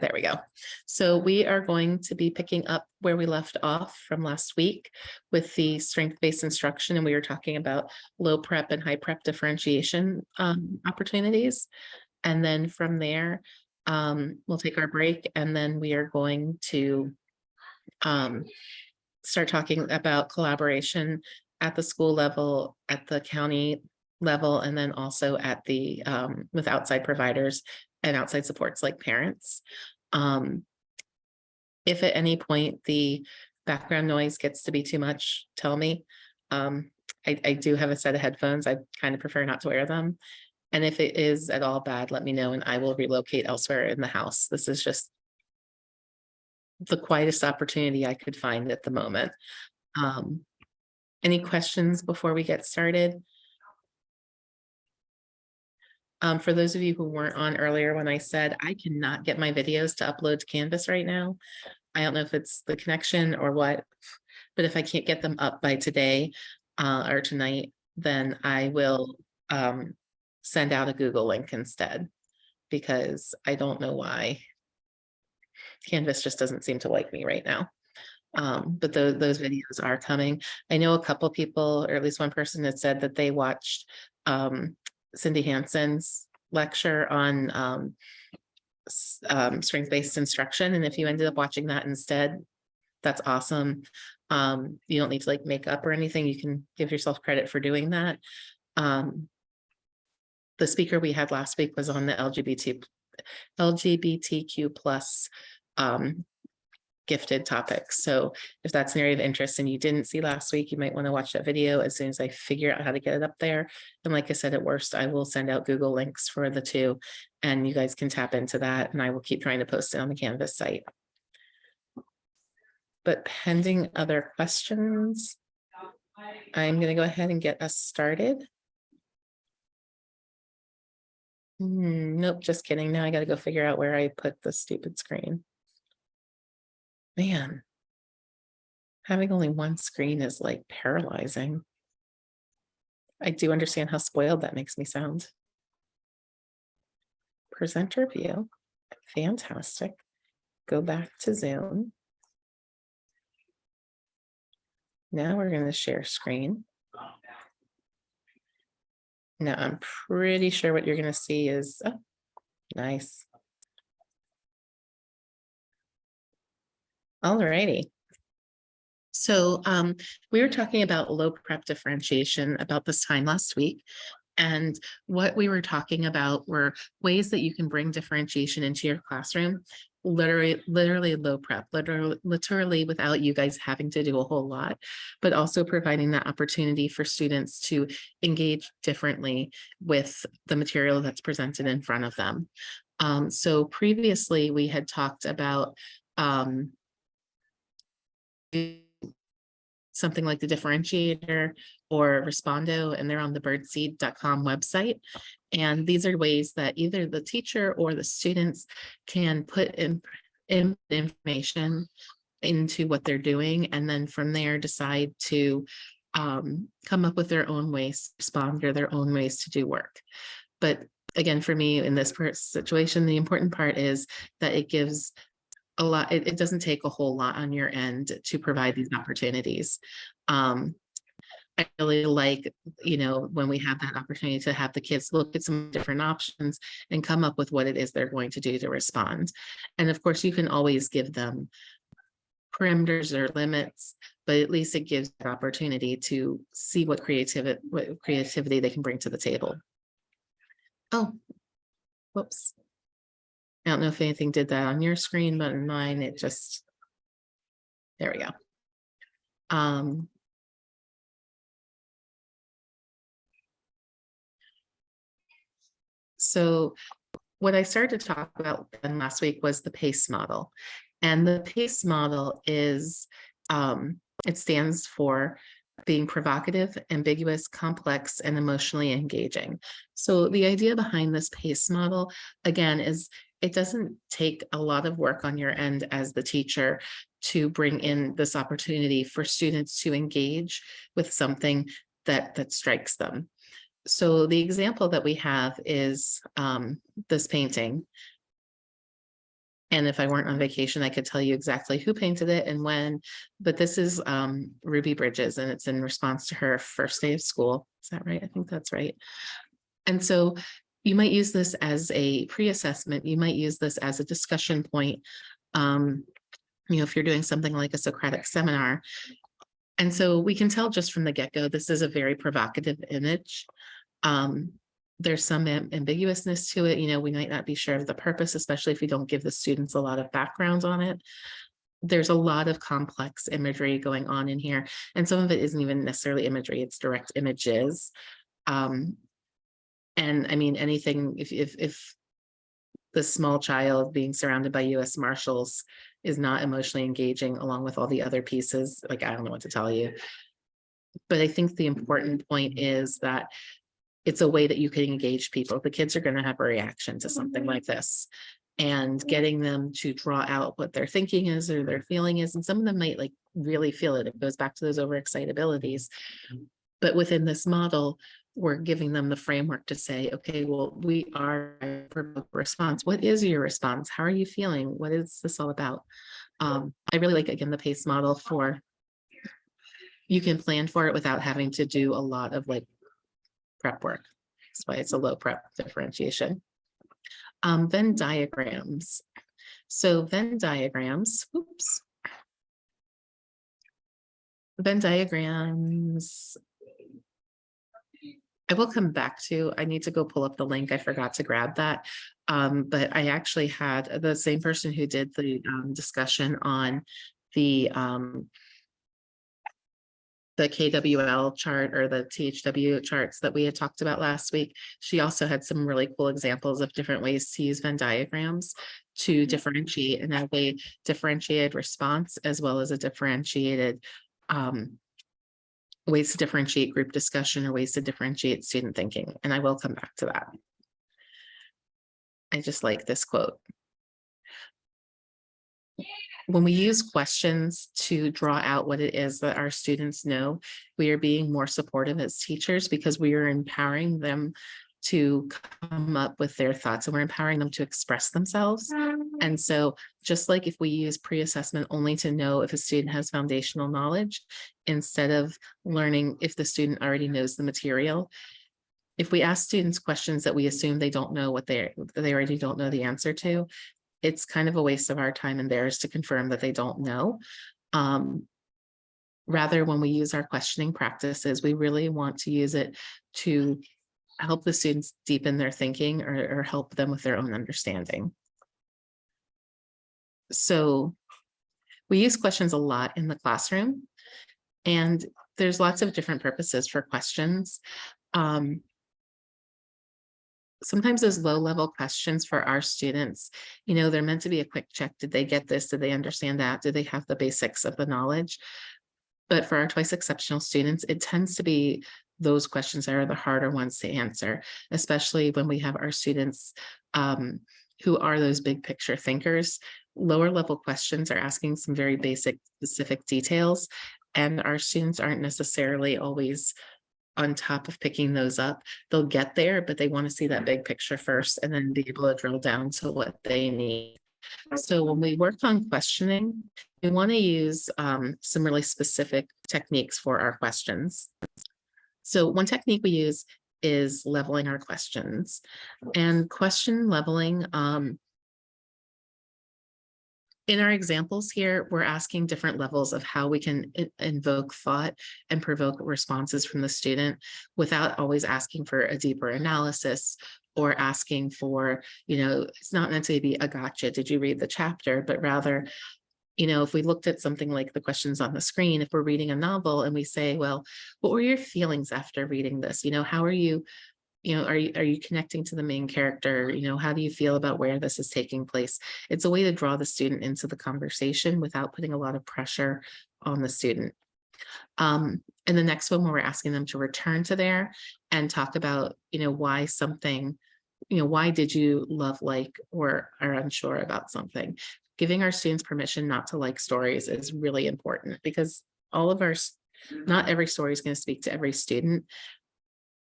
There we go. So we are going to be picking up where we left off from last week with the strength-based instruction, and we were talking about low prep and high prep differentiation opportunities. And then from there, we'll take our break, and then we are going to start talking about collaboration at the school level, at the county level, and then also at the with outside providers and outside supports like parents. If at any point the background noise gets to be too much, tell me. I do have a set of headphones. I kind of prefer not to wear them. And if it is at all bad, let me know and I will relocate elsewhere in the house. This is just the quietest opportunity I could find at the moment. Any questions before we get started? For those of you who weren't on earlier when I said I cannot get my videos to upload to Canvas right now. I don't know if it's the connection or what, but if I can't get them up by today or tonight, then I will send out a Google link instead, because I don't know why Canvas just doesn't seem to like me right now. But those videos are coming. I know a couple people, or at least one person, that said that they watched Cindy Hansen's lecture on strength-based instruction. And if you ended up watching that instead, that's awesome. You don't need to like make up or anything. You can give yourself credit for doing that. The speaker we had last week was on the LGBTQ plus gifted topics. So if that's an area of interest and you didn't see last week, you might want to watch that video as soon as I figure out how to get it up there. And like I said, at worst, I will send out Google links for the two, and you guys can tap into that, and I will keep trying to post it on the Canvas site. But pending other questions, I'm going to go ahead and get us started. Nope, just kidding. Now I got to go figure out where I put the stupid screen. Man, having only one screen is like paralyzing. I do understand how spoiled that makes me sound. Presenter view, fantastic. Go back to Zoom. Now we're going to share screen. Now I'm pretty sure what you're going to see is, oh, nice. All righty. So we were talking about low prep differentiation about this time last week. And what we were talking about were ways that you can bring differentiation into your classroom, literally low prep, literally without you guys having to do a whole lot, but also providing that opportunity for students to engage differently with the material that's presented in front of them. So previously we had talked about something like the differentiator or Respondo, and they're on the birdseed.com website. And these are ways that either the teacher or the students can put in information into what they're doing, and then from there decide to come up with their own ways to respond or their own ways to do work. But again, for me in this situation, the important part is that it gives a lot. It doesn't take a whole lot on your end to provide these opportunities. I really like, when we have that opportunity to have the kids look at some different options and come up with what it is they're going to do to respond. And of course, you can always give them parameters or limits, but at least it gives an opportunity to see what creativity they can bring to the table. Oh, whoops. I don't know if anything did that on your screen, but in mine, it just, there we go. So what I started to talk about last week was the PACE model. And the PACE model is, it stands for being provocative, ambiguous, complex, and emotionally engaging. So the idea behind this PACE model, again, is it doesn't take a lot of work on your end as the teacher to bring in this opportunity for students to engage with something that strikes them. So the example that we have is this painting. And if I weren't on vacation, I could tell you exactly who painted it and when. But this is Ruby Bridges, and it's in response to her first day of school. Is that right? I think that's right. And so you might use this as a pre-assessment. You might use this as a discussion point. If you're doing something like a Socratic seminar. And so we can tell just from the get-go, this is a very provocative image. There's some ambiguousness to it. We might not be sure of the purpose, especially if we don't give the students a lot of background on it. There's a lot of complex imagery going on in here, and some of it isn't even necessarily imagery, it's direct images. And I mean, anything, if the small child being surrounded by US Marshals is not emotionally engaging along with all the other pieces, like, I don't know what to tell you. But I think the important point is that it's a way that you can engage people. The kids are going to have a reaction to something like this, and getting them to draw out what their thinking is or their feeling is. And some of them might like really feel it. It goes back to those overexcitabilities. But within this model, we're giving them the framework to say, okay, well, we are a response. What is your response? How are you feeling? What is this all about? I really like, again, the PACE model for, you can plan for it without having to do a lot of like prep work. That's why it's a low prep differentiation. Venn diagrams. So Venn diagrams, Venn diagrams, I will come back to. I need to go pull up the link. I forgot to grab that. But I actually had the same person who did the discussion on the KWL chart or the THW charts that we had talked about last week. She also had some really cool examples of different ways to use Venn diagrams to differentiate, and have a differentiated response as well as a differentiated ways to differentiate group discussion or ways to differentiate student thinking. And I will come back to that. I just like this quote. When we use questions to draw out what it is that our students know, we are being more supportive as teachers because we are empowering them to come up with their thoughts, and we're empowering them to express themselves. And so just like if we use pre-assessment only to know if a student has foundational knowledge, instead of learning if the student already knows the material, if we ask students questions that we assume they don't know what they already don't know the answer to, it's kind of a waste of our time and theirs to confirm that they don't know. Rather, when we use our questioning practices, we really want to use it to help the students deepen their thinking or help them with their own understanding. So we use questions a lot in the classroom, and there's lots of different purposes for questions. Sometimes those low-level questions for our students, they're meant to be a quick check. Did they get this? Did they understand that? Do they have the basics of the knowledge? But for our twice exceptional students, it tends to be those questions that are the harder ones to answer, especially when we have our students who are those big picture thinkers. Lower level questions are asking some very basic, specific details, and our students aren't necessarily always on top of picking those up. They'll get there, but they want to see that big picture first and then be able to drill down to what they need. So when we work on questioning, we want to use some really specific techniques for our questions. So one technique we use is leveling our questions. And question leveling, in our examples here, we're asking different levels of how we can invoke thought and provoke responses from the student without always asking for a deeper analysis or asking for, it's not meant to be a gotcha, did you read the chapter? But rather, if we looked at something like the questions on the screen, if we're reading a novel and we say, well, what were your feelings after reading this? How are you? Are you connecting to the main character? How do you feel about where this is taking place? It's a way to draw the student into the conversation without putting a lot of pressure on the student. And the next one, where we're asking them to return to there and talk about, why something, why did you love, like, or are unsure about something? Giving our students permission not to like stories is really important, because not every story is going to speak to every student.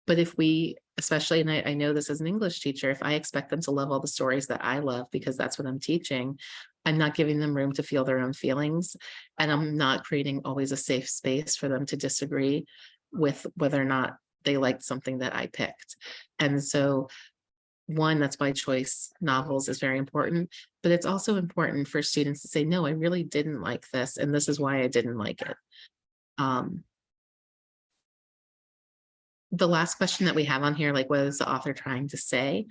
But if we especially, and I know this as an English teacher, if I expect them to love all the stories that I love because that's what I'm teaching, I'm not giving them room to feel their own feelings. And I'm not creating always a safe space for them to disagree with whether or not they liked something that I picked. And so, one, that's why choice novels is very important, but it's also important for students to say, no, I really didn't like this, and this is why I didn't like it. The last question that we have on here, like, what is the author trying to say?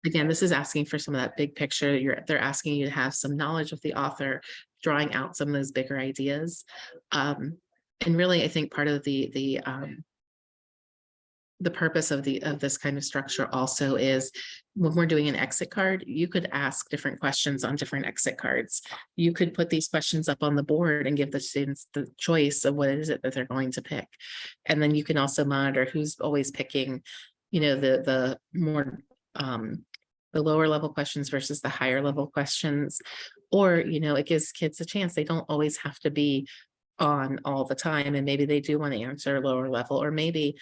Again, this is asking for some of that big picture. They're asking you to have some knowledge of the author, drawing out some of those bigger ideas. And really, I think part of the purpose of this kind of structure also is when we're doing an exit card, you could ask different questions on different exit cards. You could put these questions up on the board and give the students the choice of what is it that they're going to pick. And then you can also monitor who's always picking, the more the lower level questions versus the higher level questions. Or, it gives kids a chance. They don't always have to be on all the time. And maybe they do want to answer lower level, or maybe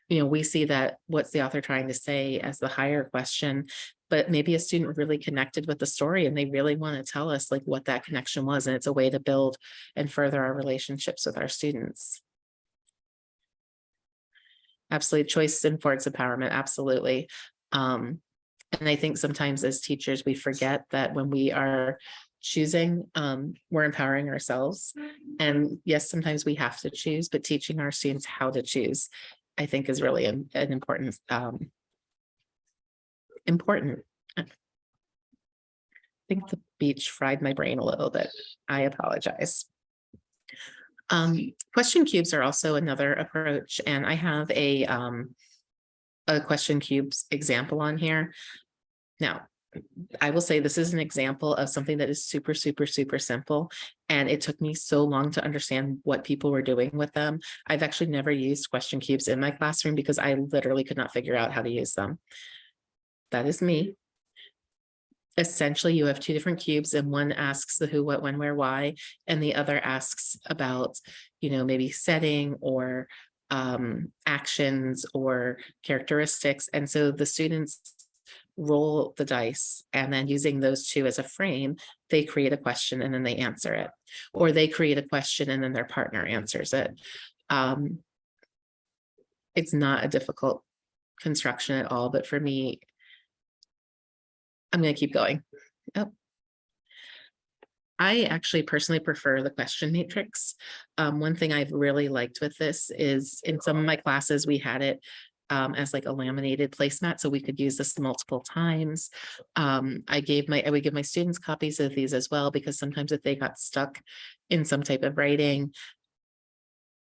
we see that what's the author trying to say as the higher question, but maybe a student really connected with the story and they really want to tell us like what that connection was. And it's a way to build and further our relationships with our students. Absolutely. Choice supports empowerment. Absolutely. And I think sometimes as teachers, we forget that when we are choosing, we're empowering ourselves. And yes, sometimes we have to choose, but teaching our students how to choose, I think, is really an important. I think the beach fried my brain a little bit. I apologize. Question cubes are also another approach, and I have a question cubes example on here. Now, I will say this is an example of something that is super, super, super simple. And it took me so long to understand what people were doing with them. I've actually never used question cubes in my classroom because I literally could not figure out how to use them. That is me. Essentially, you have two different cubes, and one asks the who, what, when, where, why, and the other asks about, maybe setting or actions or characteristics. And so the students roll the dice, and then using those two as a frame, they create a question and then they answer it, or they create a question and then their partner answers it. It's not a difficult construction at all, but for me, I'm going to keep going. Oh. I actually personally prefer the question matrix. One thing I've really liked with this is in some of my classes, we had it as like a laminated placemat, so we could use this multiple times. I would give my students copies of these as well, because sometimes if they got stuck in some type of writing,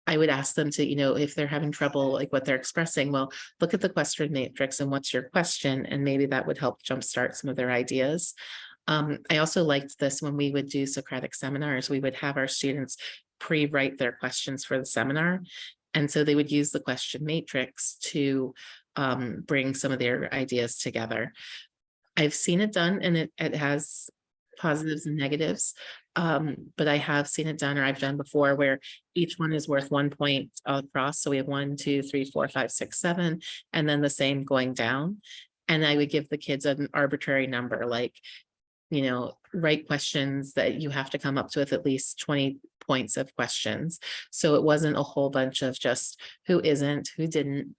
I would ask them to, if they're having trouble, like what they're expressing, well, look at the question matrix and what's your question, and maybe that would help jumpstart some of their ideas. I also liked this when we would do Socratic seminars. We would have our students pre-write their questions for the seminar. And so they would use the question matrix to bring some of their ideas together. I've seen it done, and it has positives and negatives. But I have seen it done, or I've done before, where each one is worth 1 point across. So we have 1, 2, 3, 4, 5, 6, 7, and then the same going down. And I would give the kids an arbitrary number, like, write questions that you have to come up to with at least 20 points of questions. So it wasn't a whole bunch of just who isn't, who didn't,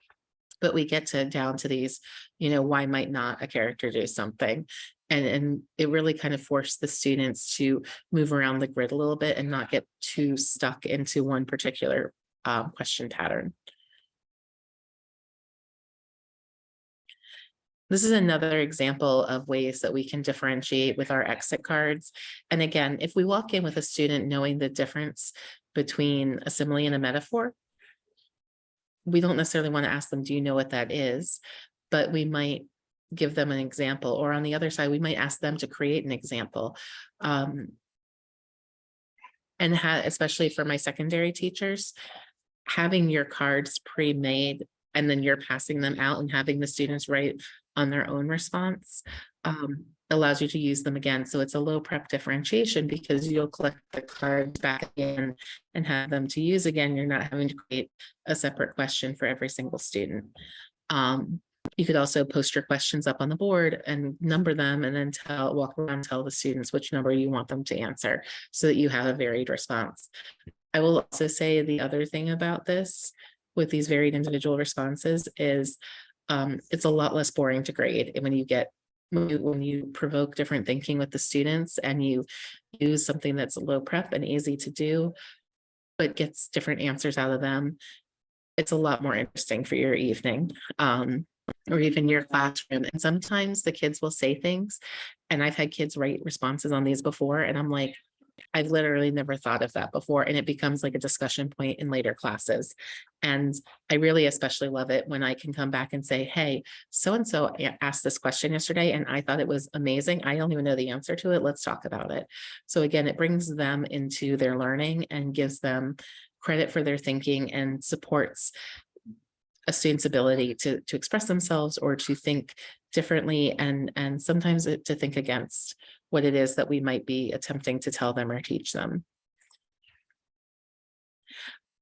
but we get down to these, why might not a character do something? And it really kind of forced the students to move around the grid a little bit and not get too stuck into one particular question pattern. This is another example of ways that we can differentiate with our exit cards. And again, if we walk in with a student knowing the difference between a simile and a metaphor, we don't necessarily want to ask them, do you know what that is? But we might give them an example, or on the other side, we might ask them to create an example. And especially for my secondary teachers, having your cards pre-made and then you're passing them out and having the students write on their own response allows you to use them again. So it's a low prep differentiation, because you'll collect the cards back in and have them to use again. You're not having to create a separate question for every single student. You could also post your questions up on the board and number them, and then walk around, tell the students which number you want them to answer so that you have a varied response. I will also say the other thing about this with these varied individual responses is it's a lot less boring to grade. And when you provoke different thinking with the students and you use something that's low prep and easy to do, but gets different answers out of them, it's a lot more interesting for your evening. Or even your classroom. And sometimes the kids will say things, and I've had kids write responses on these before, and I'm like, I've literally never thought of that before. And it becomes like a discussion point in later classes. And I really especially love it when I can come back and say, hey, so-and-so asked this question yesterday, and I thought it was amazing. I don't even know the answer to it. Let's talk about it. So again, it brings them into their learning and gives them credit for their thinking and supports a student's ability to express themselves or to think differently, and sometimes to think against what it is that we might be attempting to tell them or teach them.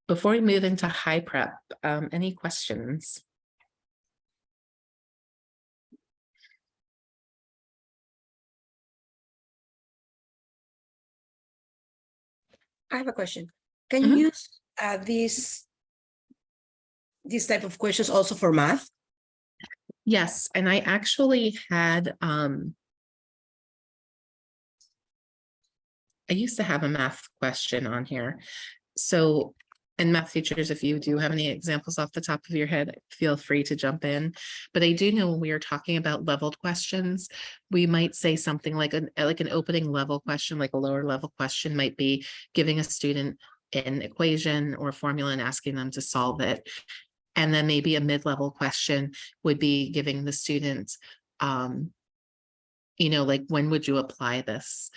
Before we move into high prep, any questions? I have a question. Can you use these type of questions also for math? Yes, and I actually had I used to have a math question on here. So, and math teachers, if you do have any examples off the top of your head, feel free to jump in. But I do know when we are talking about leveled questions, we might say something like an opening level question, like a lower level question might be giving a student an equation or formula and asking them to solve it. And then maybe a mid-level question would be giving the student, like, when would you apply this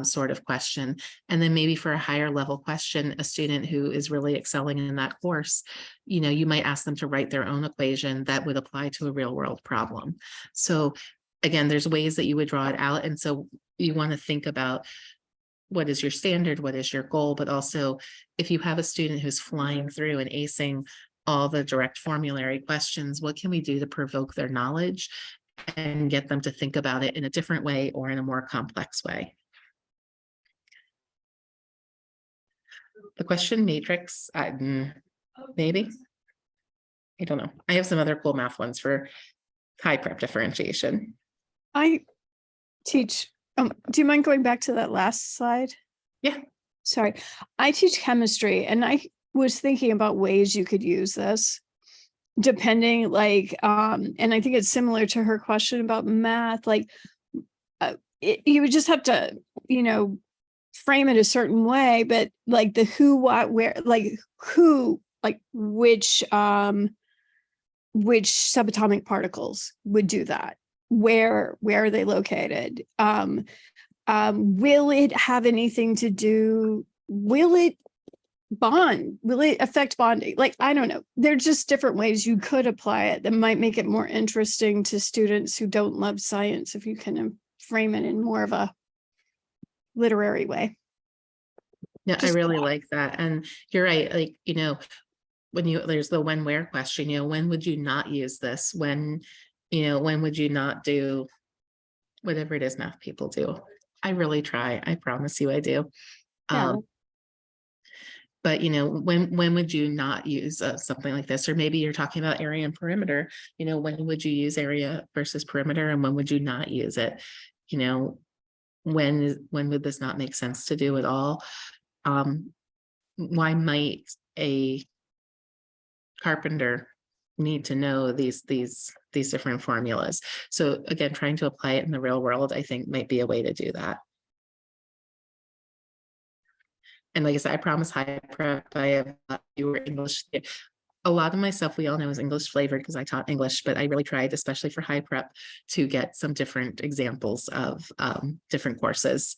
sort of question? And then maybe for a higher level question, a student who is really excelling in that course, you might ask them to write their own equation that would apply to a real world problem. So again, there's ways that you would draw it out. And so you want to think about what is your standard, what is your goal, but also if you have a student who's flying through and acing all the direct formulary questions, what can we do to provoke their knowledge and get them to think about it in a different way or in a more complex way? The question matrix, maybe. I don't know. I have some other cool math ones for high prep differentiation. I teach, do you mind going back to that last slide? Yeah. Sorry. I teach chemistry, and I was thinking about ways you could use this depending, and I think it's similar to her question about math, you would just have to, frame it a certain way, but like the who, what, where, which subatomic particles would do that, where are they located, will it have anything to do, will it affect bonding? I don't know, there's just different ways you could apply it that might make it more interesting to students who don't love science if you can frame it in more of a literary way. Yeah, I really like that. And you're right, there's the when where question, when would you not use this? When would you not do whatever it is math people do? I really try. I promise you I do. Yeah. But when would you not use something like this? Or maybe you're talking about area and perimeter. When would you use area versus perimeter, and when would you not use it? When would this not make sense to do at all? Why might a carpenter need to know these different formulas? So again, trying to apply it in the real world, I think, might be a way to do that. And like I said, I promise high prep, I have fewer English. A lot of my stuff we all know is English flavored because I taught English, but I really tried, especially for high prep, to get some different examples of different courses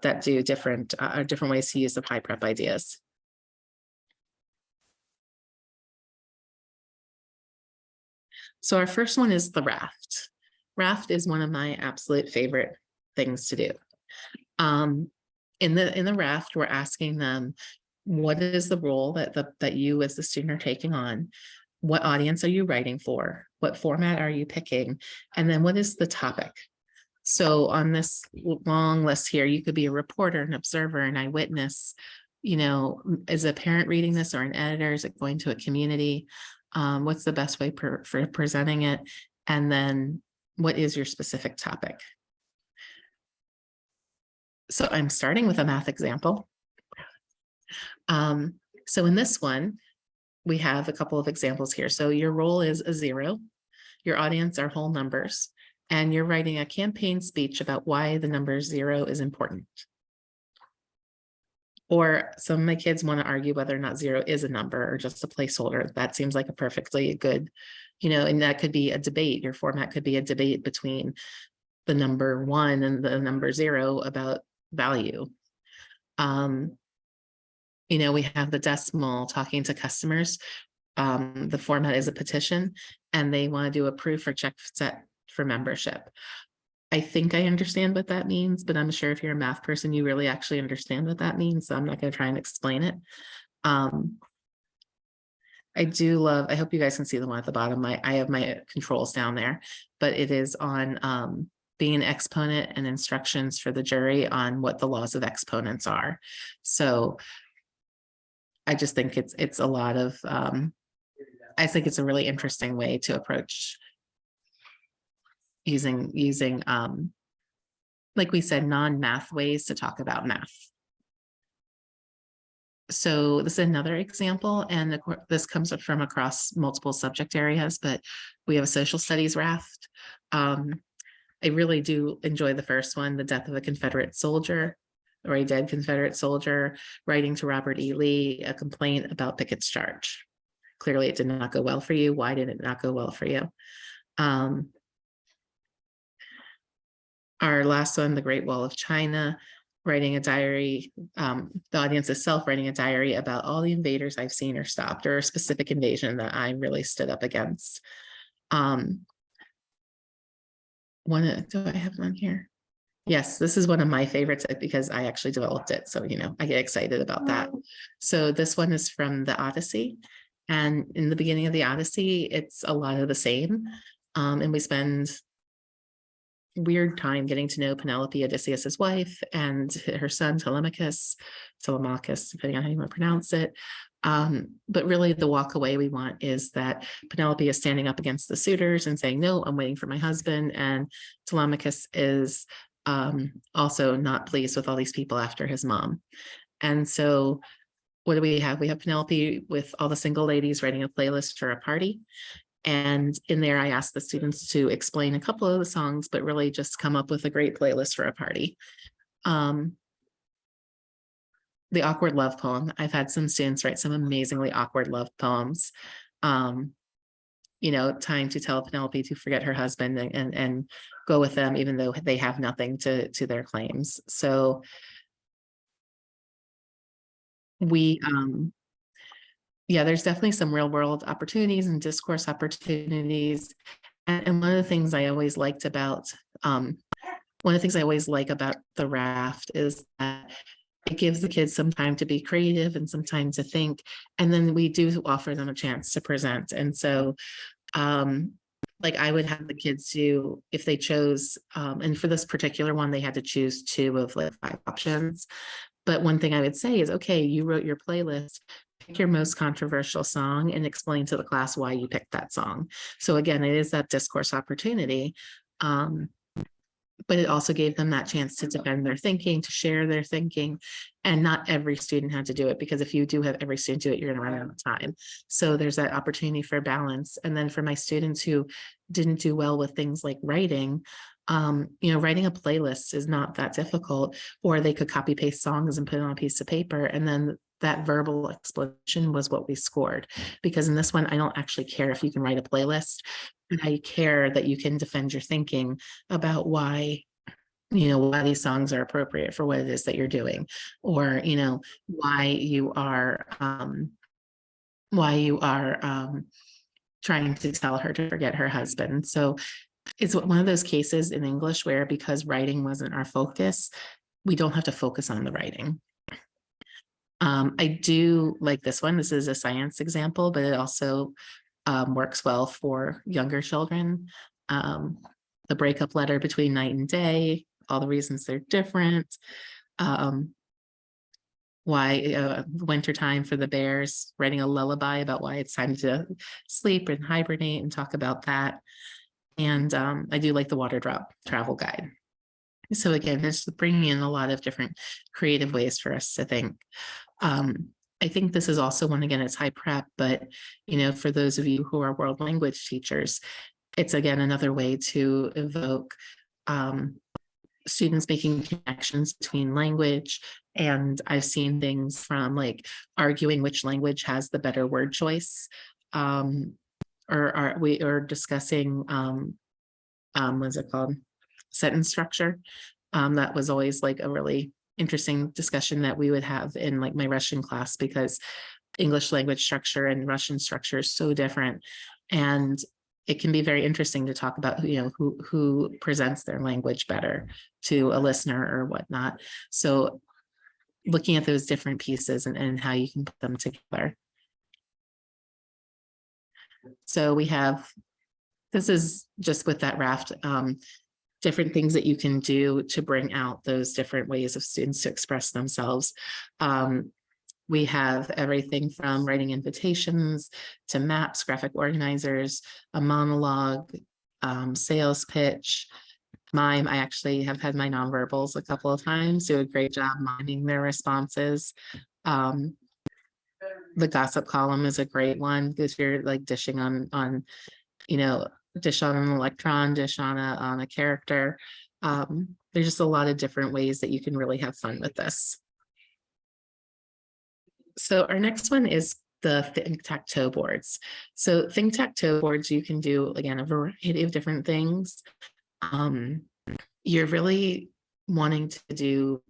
that do different ways to use the high prep ideas. So our first one is the raft. Raft is one of my absolute favorite things to do. In the raft, we're asking them, what is the role that you as the student are taking on? what audience are you writing for? What format are you picking? And then what is the topic? So on this long list here, you could be a reporter, an observer, an eyewitness. You know, is a parent reading this or an editor? Is it going to a community? What's the best way for presenting it? And then what is your specific topic? So I'm starting with a math example. So in this one, we have a couple of examples here. So your role is a 0. Your audience are whole numbers, and you're writing a campaign speech about why the number 0 is important. Or some of my kids want to argue whether or not 0 is a number or just a placeholder. That seems like a perfectly good, you know, and that could be a debate. Your format could be a debate between the number 1 and the number 0 about value. You know, we have the decimal talking to customers. The format is a petition, and they want to do a proof or check set for membership. I think I understand what that means, but I'm sure if you're a math person, you really actually understand what that means. So I'm not going to try and explain it. I do love, I hope you guys can see the one at the bottom. I have my controls down there, but it is on being an exponent and instructions for the jury on what the laws of exponents are. So I just think it's a lot of, I think it's a really interesting way to approach using like we said, non-math ways to talk about math. So this is another example, and this comes from across multiple subject areas, but we have a social studies raft. I really do enjoy the first one, the death of a Confederate soldier or a dead Confederate soldier, writing to Robert E. Lee, a complaint about Pickett's charge. Clearly it did not go well for you. Why did it not go well for you? Our last one, the Great Wall of China, writing a diary, the audience itself writing a diary about all the invaders I've seen or stopped, or a specific invasion that I really stood up against. Do I have one here? Yes, this is one of my favorites because I actually developed it. So, you know, I get excited about that. So this one is from the Odyssey. And in the beginning of the Odyssey, it's a lot of the same. And we spend weird time getting to know Penelope, Odysseus's wife, and her son Telemachus, depending on how you want to pronounce it. But really the walk away we want is that Penelope is standing up against the suitors and saying, no, I'm waiting for my husband. And Telemachus is also not pleased with all these people after his mom. And so what do we have? We have Penelope with all the single ladies writing a playlist for a party. And in there, I asked the students to explain a couple of the songs, but really just come up with a great playlist for a party. The awkward love poem. I've had some students write some amazingly awkward love poems. You know, trying to tell Penelope to forget her husband and go with them, even though they have nothing to their claims. So we, yeah, there's definitely some real world opportunities and discourse opportunities. And one of the things I always liked about, one of the things I always like about the raft is that it gives the kids some time to be creative and some time to think. And then we do offer them a chance to present. And so, like I would have the kids do, if they chose, and for this particular one, they had to choose 2 of like 5 options. But one thing I would say is, okay, you wrote your playlist, pick your most controversial song and explain to the class why you picked that song. So again, it is that discourse opportunity. But it also gave them that chance to defend their thinking, to share their thinking. And not every student had to do it, because if you do have every student do it, you're going to run out of time. So there's that opportunity for balance. And then for my students who didn't do well with things like writing, you know, writing a playlist is not that difficult, or they could copy paste songs and put it on a piece of paper. And then that verbal explanation was what we scored. Because in this one, I don't actually care if you can write a playlist, but I care that you can defend your thinking about why, you know, why these songs are appropriate for what it is that you're doing, or, you know, why you are trying to tell her to forget her husband. So it's one of those cases in English where, because writing wasn't our focus, we don't have to focus on the writing. I do like this one. This is a science example, but it also works well for younger children. The breakup letter between night and day, all the reasons they're different. Why wintertime for the bears, writing a lullaby about why it's time to sleep and hibernate and talk about that. And I do like the water drop travel guide. So again, it's bringing in a lot of different creative ways for us to think. I think this is also one, again, it's high prep, but for those of you who are world language teachers, it's again another way to evoke students making connections between language. And I've seen things from like arguing which language has the better word choice, or we are discussing what's it called, sentence structure. That was always like a really interesting discussion that we would have in like my Russian class, because English language structure and Russian structure is so different. And it can be very interesting to talk about, who presents their language better to a listener or whatnot. So looking at those different pieces and how you can put them together. So we have, this is just with that raft, different things that you can do to bring out those different ways of students to express themselves. We have everything from writing invitations to maps, graphic organizers, a monologue, sales pitch, mime. I actually have had my nonverbals a couple of times, do a great job miming their responses. The gossip column is a great one because you're like dishing on dish on an electron, dish on a character. There's just a lot of different ways that you can really have fun with this. So our next one is the Think-Tac-Toe boards. So Think-Tac-Toe boards, you can do, again, a variety of different things. You're really wanting to do,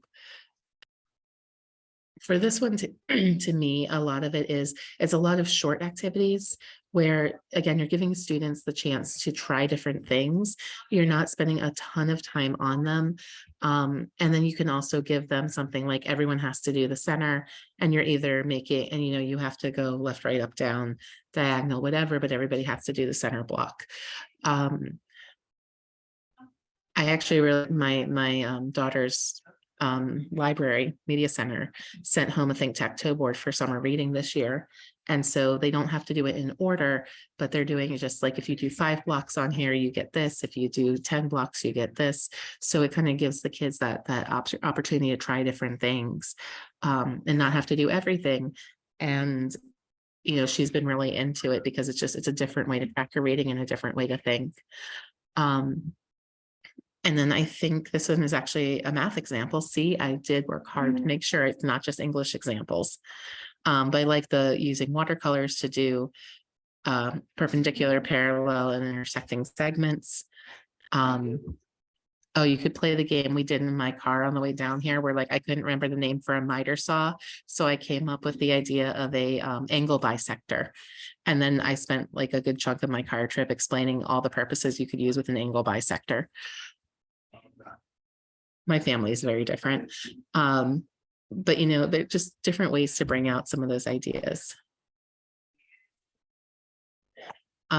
for this one, to me, a lot of it's a lot of short activities where, again, you're giving students the chance to try different things. You're not spending a ton of time on them. And then you can also give them something like everyone has to do the center, and you're either making, and you have to go left, right, up, down, diagonal, whatever, but everybody has to do the center block. I actually really, my daughter's library media center sent home a Think-Tac-Toe board for summer reading this year. And so they don't have to do it in order, but they're doing it just like, if you do 5 blocks on here, you get this. If you do 10 blocks, you get this. So it kind of gives the kids that opportunity to try different things, and not have to do everything. And she's been really into it because it's a different way to track your reading and a different way to think. And then I think this one is actually a math example. See, I did work hard to make sure it's not just English examples. But I like using watercolors to do perpendicular, parallel, and intersecting segments. Oh, you could play the game we did in my car on the way down here where I couldn't remember the name for a miter saw. So I came up with the idea of a angle bisector. And then I spent like a good chunk of my car trip explaining all the purposes you could use with an angle bisector. My family is very different. But they're just different ways to bring out some of those ideas.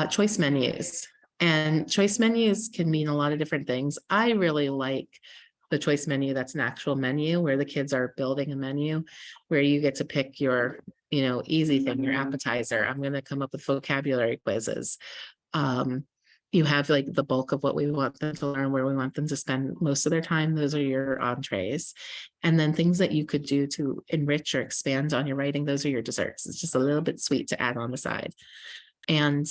Choice menus. And choice menus can mean a lot of different things. I really like the choice menu that's an actual menu where the kids are building a menu where you get to pick your, easy thing, your appetizer. I'm going to come up with vocabulary quizzes. You have like the bulk of what we want them to learn, where we want them to spend most of their time. Those are your entrees. And then things that you could do to enrich or expand on your writing, those are your desserts. It's just a little bit sweet to add on the side. And,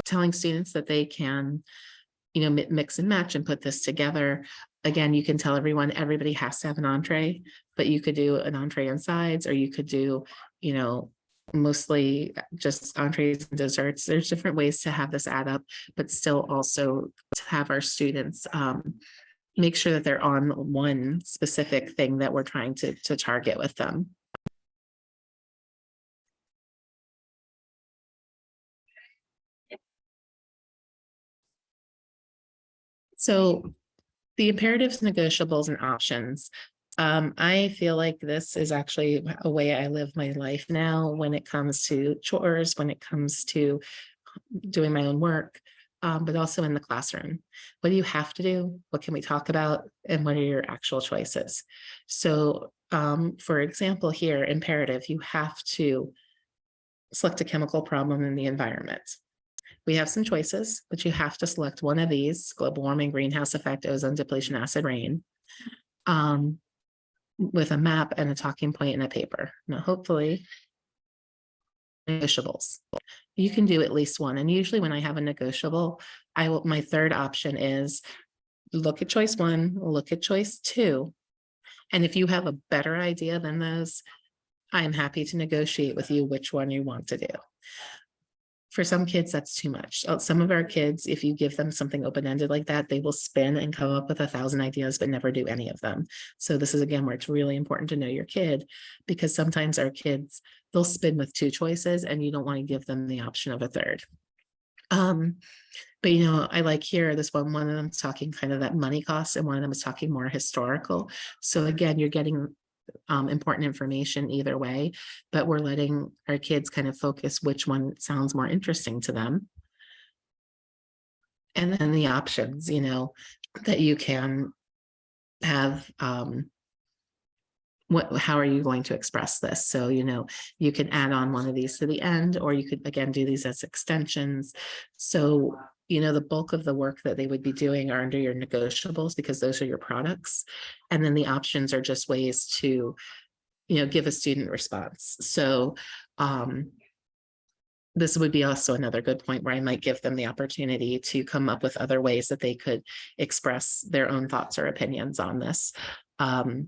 telling students that they can, mix and match and put this together. Again, you can tell everybody has to have an entree, but you could do an entree and sides, or you could do, mostly just entrees and desserts. There's different ways to have this add up, but still also to have our students make sure that they're on one specific thing that we're trying to target with them. So the imperatives, negotiables, and options. I feel like this is actually a way I live my life now when it comes to chores, when it comes to doing my own work, but also in the classroom. What do you have to do? What can we talk about? And what are your actual choices? So, for example, here, imperative, you have to select a chemical problem in the environment. We have some choices, but you have to select one of these: global warming, greenhouse effect, ozone depletion, acid rain, with a map and a talking point and a paper. Now, hopefully, negotiables. You can do at least one. And usually when I have a negotiable, my third option is look at choice one, look at choice two. And if you have a better idea than those, I'm happy to negotiate with you which one you want to do. For some kids, that's too much. Some of our kids, if you give them something open-ended like that, they will spin and come up with 1,000 ideas, but never do any of them. So this is, again, where it's really important to know your kid, because sometimes our kids, they'll spin with two choices and you don't want to give them the option of a third. But I like here, this one of them is talking kind of that money cost, and one of them is talking more historical. So again, you're getting important information either way, but we're letting our kids kind of focus which one sounds more interesting to them. And then the options, that you can have, how are you going to express this? So, you can add on one of these to the end, or you could, again, do these as extensions. So, the bulk of the work that they would be doing are under your negotiables, because those are your products. And then the options are just ways to, give a student response. So, this would be also another good point where I might give them the opportunity to come up with other ways that they could express their own thoughts or opinions on this. I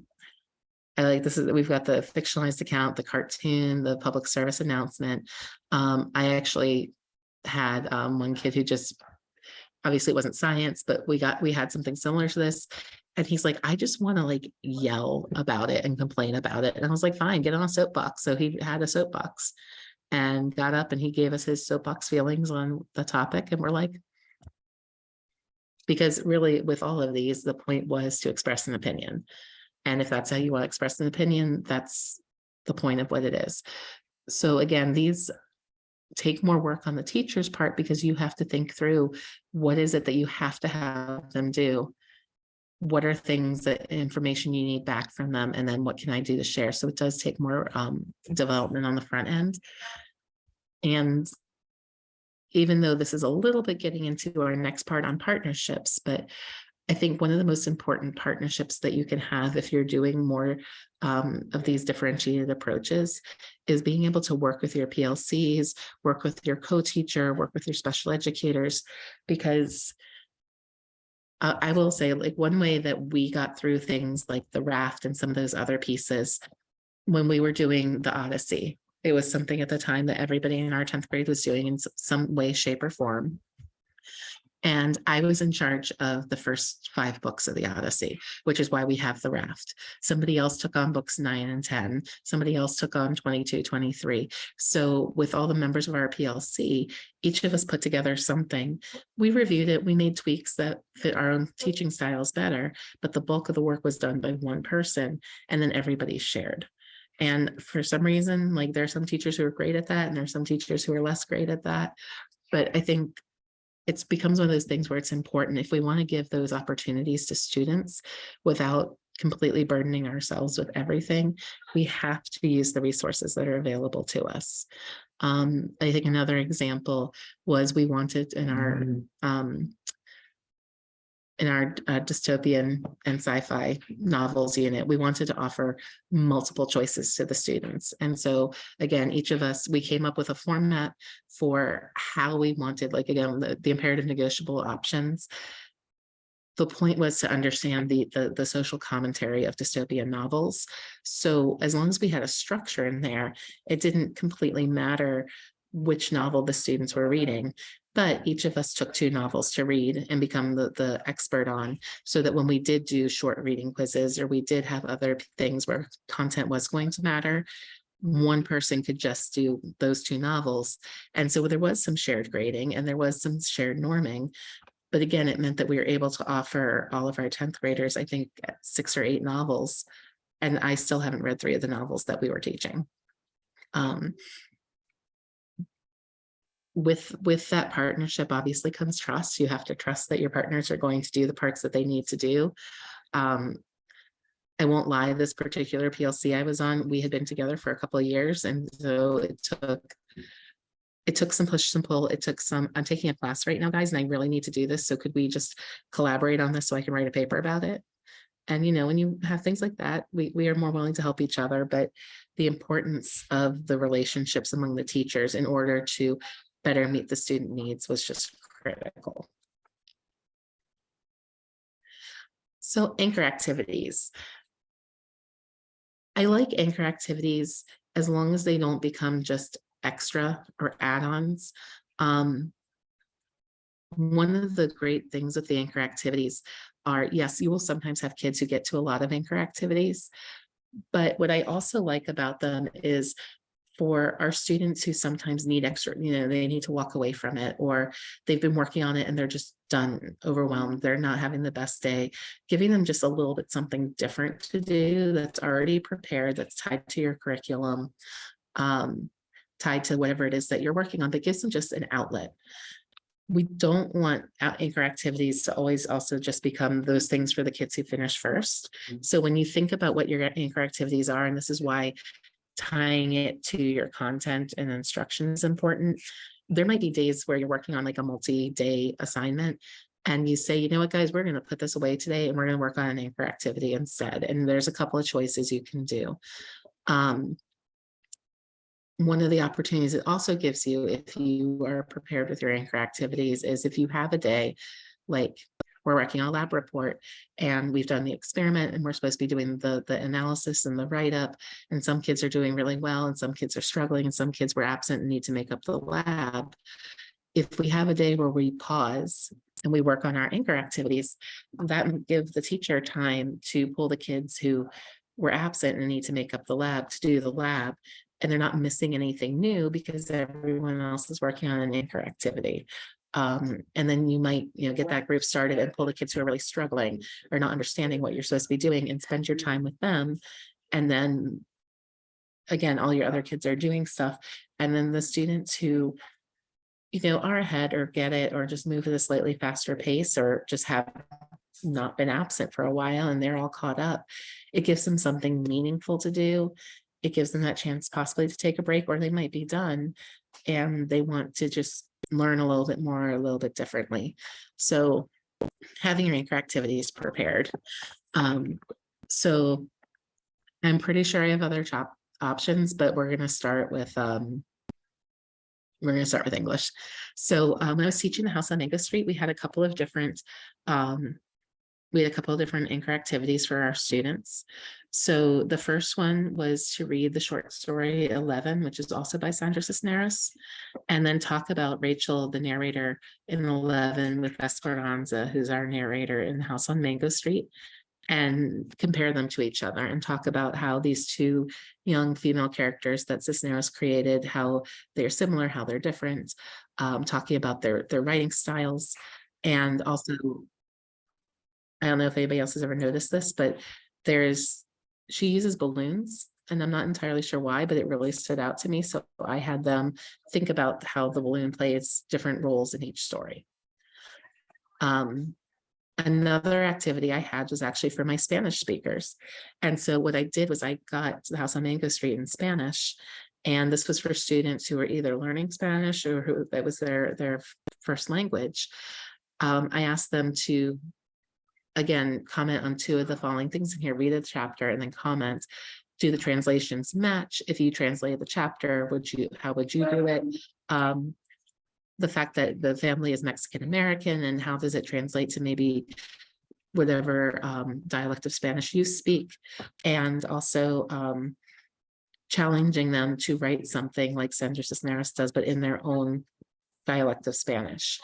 like this we've got the fictionalized account, the cartoon, the public service announcement. I actually had one kid who just, obviously it wasn't science, but we had something similar to this. And he's like, I just want to yell about it and complain about it. And I was like, fine, get on a soapbox. So he had a soapbox and got up and he gave us his soapbox feelings on the topic. And we're like, because really with all of these, the point was to express an opinion. And if that's how you want to express an opinion, that's the point of what it is. So again, these take more work on the teacher's part, because you have to think through what is it that you have to have them do? What are things that information you need back from them? And then what can I do to share? So it does take more development on the front end. And even though this is a little bit getting into our next part on partnerships, but I think one of the most important partnerships that you can have if you're doing more of these differentiated approaches is being able to work with your PLCs, work with your co-teacher, work with your special educators, because I will say, one way that we got through things like the raft and some of those other pieces when we were doing the Odyssey, it was something at the time that everybody in our 10th grade was doing in some way, shape, or form. And I was in charge of the first 5 books of the Odyssey, which is why we have the raft. Somebody else took on books 9 and 10. Somebody else took on 22, 23. So with all the members of our PLC, each of us put together something. We reviewed it. We made tweaks that fit our own teaching styles better, but the bulk of the work was done by one person, and then everybody shared. And for some reason, there are some teachers who are great at that, and there are some teachers who are less great at that. But I think it becomes one of those things where it's important, if we want to give those opportunities to students without completely burdening ourselves with everything, we have to use the resources that are available to us. I think another example was we wanted in our dystopian and sci-fi novels unit, we wanted to offer multiple choices to the students. And so again, each of us, we came up with a format for how we wanted, again, the imperative negotiable options. The point was to understand the social commentary of dystopian novels. So as long as we had a structure in there, it didn't completely matter which novel the students were reading, but each of us took 2 novels to read and become the expert on, so that when we did do short reading quizzes, or we did have other things where content was going to matter, one person could just do those 2 novels. And so there was some shared grading and there was some shared norming. But again, it meant that we were able to offer all of our 10th graders, I think, 6 or 8 novels And I still haven't read 3 of the novels that we were teaching. With that partnership obviously comes trust. You have to trust that your partners are going to do the parts that they need to do. I won't lie, this particular PLC I was on, we had been together for a couple of years, and so it took some push, some pull. It took some, I'm taking a class right now, guys, and I really need to do this. So could we just collaborate on this so I can write a paper about it? And, you know, when you have things like that, we are more willing to help each other, but the importance of the relationships among the teachers in order to better meet the student needs was just critical. So anchor activities. I like anchor activities as long as they don't become just extra or add-ons. One of the great things with the anchor activities are, yes, you will sometimes have kids who get to a lot of anchor activities, but what I also like about them is for our students who sometimes need extra, you know, they need to walk away from it, or they've been working on it and they're just done, overwhelmed, they're not having the best day, giving them just a little bit something different to do that's already prepared, that's tied to your curriculum, tied to whatever it is that you're working on, but gives them just an outlet. We don't want anchor activities to always also just become those things for the kids who finish first. So when you think about what your anchor activities are, and this is why tying it to your content and instruction is important. There might be days where you're working on like a multi-day assignment and you say, you know what, guys, we're going to put this away today and we're going to work on an anchor activity instead. And there's a couple of choices you can do. One of the opportunities it also gives you, if you are prepared with your anchor activities, is if you have a day, like we're working on a lab report and we've done the experiment and we're supposed to be doing the analysis and the write-up, and some kids are doing really well and some kids are struggling and some kids were absent and need to make up the lab. If we have a day where we pause and we work on our anchor activities, that would give the teacher time to pull the kids who were absent and need to make up the lab to do the lab, and they're not missing anything new because everyone else is working on an anchor activity. And then you might, you know, get that group started and pull the kids who are really struggling or not understanding what you're supposed to be doing and spend your time with them. And then again, all your other kids are doing stuff. And then the students who, you know, are ahead or get it or just move at a slightly faster pace or just have not been absent for a while and they're all caught up, it gives them something meaningful to do. It gives them that chance possibly to take a break, or they might be done and they want to just learn a little bit more, a little bit differently. So having your anchor activities prepared. So I'm pretty sure I have other options, but we're going to start with English. So when I was teaching the house on Mango Street, we had a couple of different anchor activities for our students. So the first one was to read the short story 11, which is also by Sandra Cisneros, and then talk about Rachel, the narrator in 11, with Esperanza, who's our narrator in the house on Mango Street, and compare them to each other and talk about how these two young female characters that Cisneros created, how they're similar, how they're different, talking about their writing styles. And also, I don't know if anybody else has ever noticed this, but she uses balloons, and I'm not entirely sure why, but it really stood out to me. So I had them think about how the balloon plays different roles in each story. Another activity I had was actually for my Spanish speakers. And so what I did was I got the house on Mango Street in Spanish. And this was for students who were either learning Spanish or who that was their first language. I asked them to, again, comment on 2 of the following things in here, read a chapter and then comment. Do the translations match? If you translated the chapter, how would you do it? The fact that the family is Mexican-American, and how does it translate to maybe whatever dialect of Spanish you speak? And also challenging them to write something like Sandra Cisneros does, but in their own dialect of Spanish.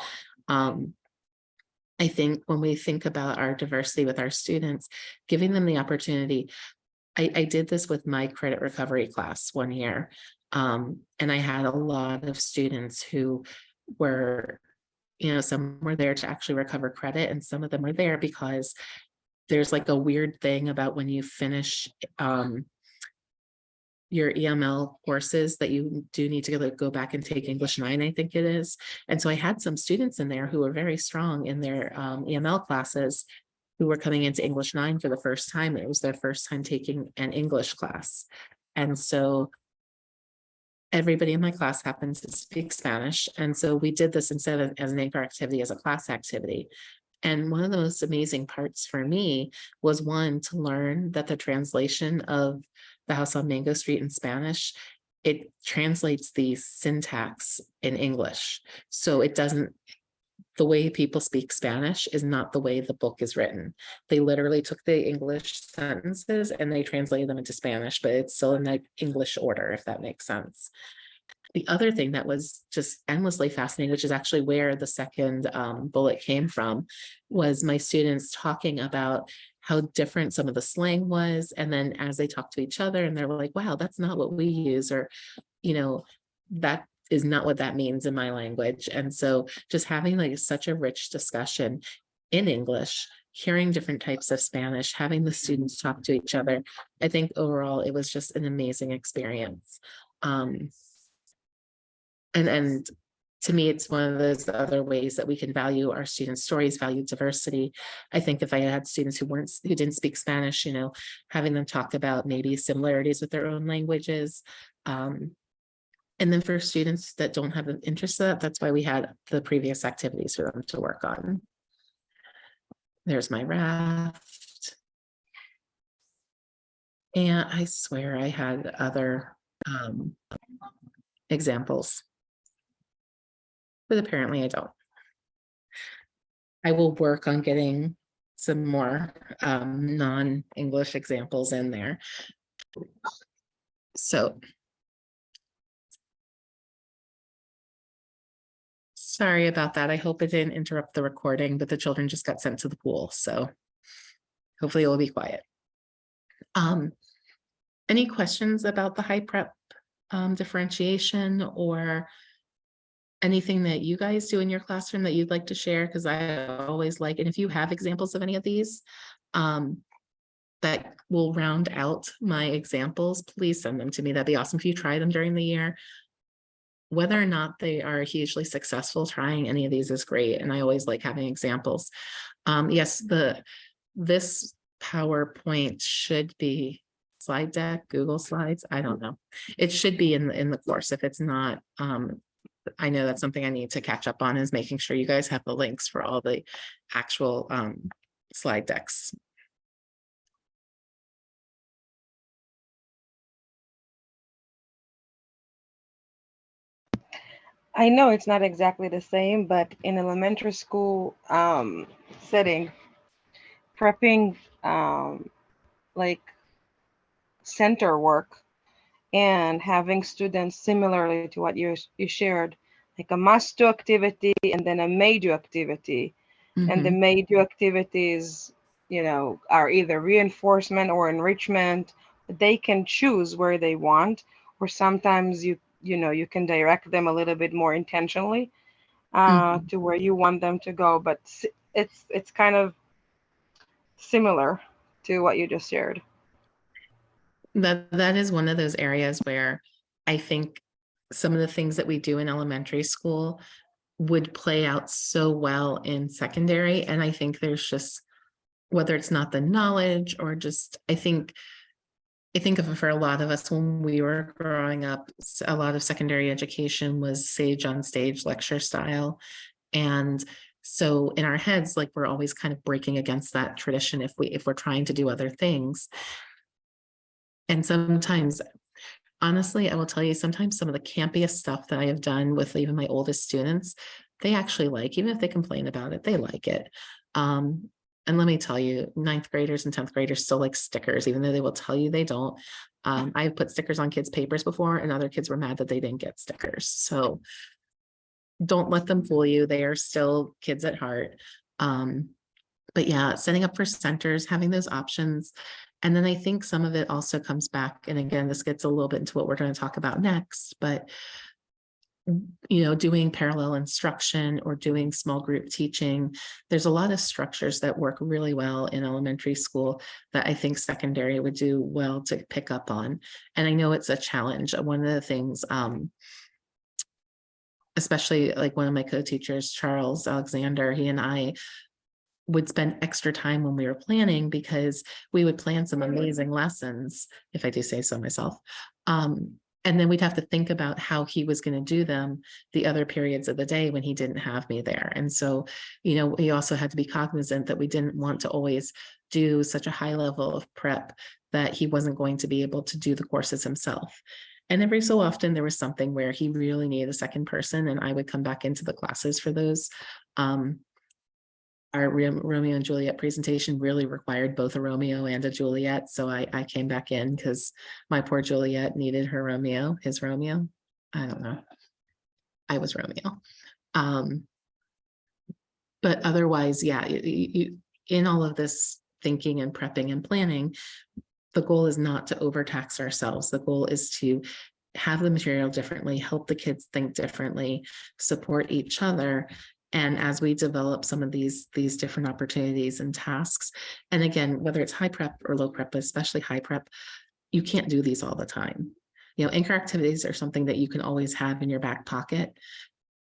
I think when we think about our diversity with our students, giving them the opportunity, I did this with my credit recovery class one year. And I had a lot of students who were, you know, some were there to actually recover credit, and some of them were there because there's like a weird thing about when you finish your EML courses that you do need to go back and take English 9, I think it is. And so I had some students in there who were very strong in their EML classes who were coming into English 9 for the first time. It was their first time taking an English class. And so everybody in my class happened to speak Spanish. And so we did this instead of as an anchor activity, as a class activity. And one of the most amazing parts for me was, one, to learn that the translation of The House on Mango Street in Spanish, it translates the syntax in English. So it doesn't, the way people speak Spanish is not the way the book is written. They literally took the English sentences and they translated them into Spanish, but it's still in the English order, if that makes sense. The other thing that was just endlessly fascinating, which is actually where the second bullet came from, was my students talking about how different some of the slang was. And then as they talk to each other and they're like, wow, that's not what we use, or, you know, that is not what that means in my language. And so just having like such a rich discussion in English, hearing different types of Spanish, having the students talk to each other, I think overall it was just an amazing experience. And to me, it's one of those other ways that we can value our students' stories, value diversity. I think if I had students who didn't speak Spanish, you know, having them talk about maybe similarities with their own languages. And then for students that don't have an interest in that, that's why we had the previous activities for them to work on. There's my raft. And I swear I had other examples, but apparently I don't. I will work on getting some more non-English examples in there. So sorry about that. I hope it didn't interrupt the recording, but the children just got sent to the pool, so hopefully it will be quiet. Any questions about the high prep differentiation, or anything that you guys do in your classroom that you'd like to share? Because I always like, and if you have examples of any of these that will round out my examples, please send them to me. That'd be awesome if you try them during the year. Whether or not they are hugely successful, trying any of these is great. And I always like having examples. Yes, this PowerPoint should be slide deck, Google Slides. I don't know. It should be in the course. If it's not, I know that's something I need to catch up on, is making sure you guys have the links for all the actual slide decks. I know it's not exactly the same, but in elementary school setting, prepping like center work and having students, similarly to what you shared, like a must-do activity and then a may-do activity. And the may-do activities, you know, are either reinforcement or enrichment. They can choose where they want, or sometimes you know, you can direct them a little bit more intentionally to where you want them to go. But it's kind of similar to what you just shared. That is one of those areas where I think some of the things that we do in elementary school would play out so well in secondary. And I think there's just, whether it's not the knowledge or just, I think of, for a lot of us when we were growing up, a lot of secondary education was sage on stage lecture style. And so in our heads, like, we're always kind of breaking against that tradition if we're trying to do other things. And sometimes, honestly, I will tell you, sometimes some of the campiest stuff that I have done with even my oldest students, they actually like, even if they complain about it, they like it. And let me tell you, 9th graders and 10th graders still like stickers, even though they will tell you they don't. I've put stickers on kids' papers before, and other kids were mad that they didn't get stickers. So don't let them fool you. They are still kids at heart. But yeah, setting up for centers, having those options. And then I think some of it also comes back, and again, this gets a little bit into what we're going to talk about next, but doing parallel instruction or doing small group teaching. There's a lot of structures that work really well in elementary school that I think secondary would do well to pick up on. And I know it's a challenge. One of the things, especially like one of my co-teachers, Charles Alexander, he and I would spend extra time when we were planning, because we would plan some amazing lessons, if I do say so myself. And then we'd have to think about how he was going to do them the other periods of the day when he didn't have me there. And so, we also had to be cognizant that we didn't want to always do such a high level of prep that he wasn't going to be able to do the courses himself. And every so often there was something where he really needed a second person, and I would come back into the classes for those. Our Romeo and Juliet presentation really required both a Romeo and a Juliet. So I came back in because my poor Juliet needed her Romeo, his Romeo. I don't know. I was Romeo. But otherwise, yeah, in all of this thinking and prepping and planning, the goal is not to overtax ourselves. The goal is to have the material differently, help the kids think differently, support each other. And as we develop some of these different opportunities and tasks, and again, whether it's high prep or low prep, but especially high prep, you can't do these all the time. Anchor activities are something that you can always have in your back pocket,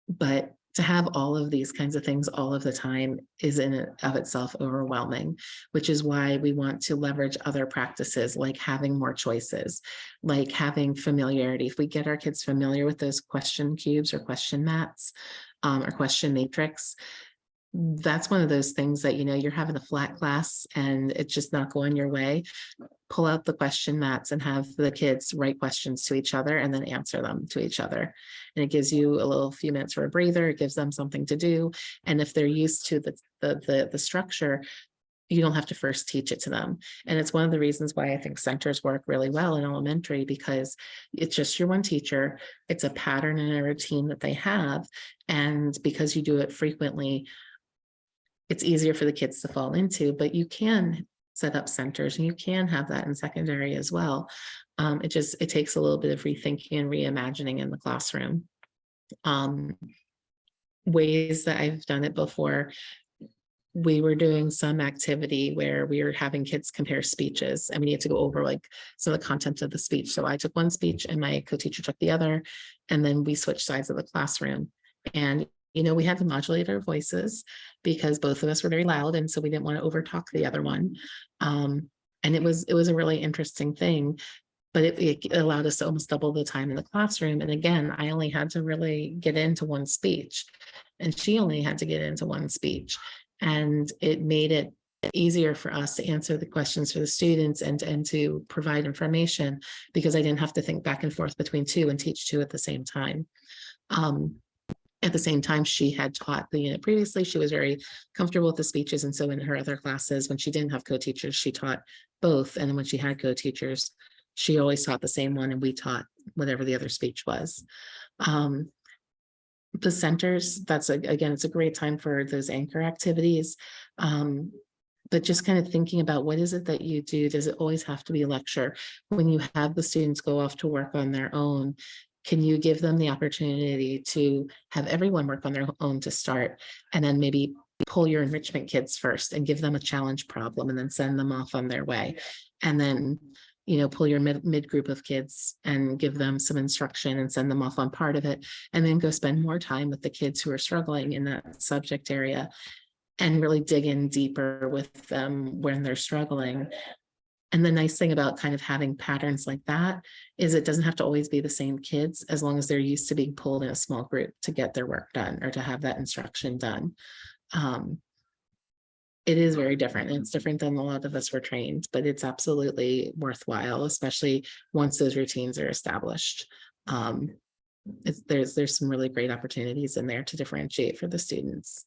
but to have all of these kinds of things all of the time is in and of itself overwhelming, which is why we want to leverage other practices, like having more choices, like having familiarity. If we get our kids familiar with those question cubes or question mats, or question matrix, that's one of those things that, you're having a flat class and it's just not going your way. Pull out the question mats and have the kids write questions to each other and then answer them to each other. And it gives you a few minutes for a breather. It gives them something to do. And if they're used to the structure, you don't have to first teach it to them. And it's one of the reasons why I think centers work really well in elementary, because it's just your one teacher. It's a pattern and a routine that they have. And because you do it frequently, it's easier for the kids to fall into, but you can set up centers and you can have that in secondary as well. It takes a little bit of rethinking and reimagining in the classroom. Ways that I've done it before, we were doing some activity where we were having kids compare speeches, and we need to go over like some of the content of the speech. So I took one speech and my co-teacher took the other, and then we switched sides of the classroom. And we had to modulate our voices because both of us were very loud, and so we didn't want to overtalk the other one. And it was a really interesting thing, but it allowed us to almost double the time in the classroom. And again, I only had to really get into one speech, and she only had to get into one speech. And it made it easier for us to answer the questions for the students and to provide information, because I didn't have to think back and forth between two and teach two at the same time. At the same time, she had taught the unit previously. She was very comfortable with the speeches. And so in her other classes, when she didn't have co-teachers, she taught both. And then when she had co-teachers, she always taught the same one, and we taught whatever the other speech was. The centers, again, it's a great time for those anchor activities. But just kind of thinking about, what is it that you do? Does it always have to be a lecture? When you have the students go off to work on their own, can you give them the opportunity to have everyone work on their own to start, and then maybe pull your enrichment kids first and give them a challenge problem and then send them off on their way? And then, pull your mid group of kids and give them some instruction and send them off on part of it, and then go spend more time with the kids who are struggling in that subject area and really dig in deeper with them when they're struggling. And the nice thing about kind of having patterns like that is it doesn't have to always be the same kids, as long as they're used to being pulled in a small group to get their work done or to have that instruction done. It is very different. It's different than a lot of us were trained, but it's absolutely worthwhile, especially once those routines are established. There's some really great opportunities in there to differentiate for the students.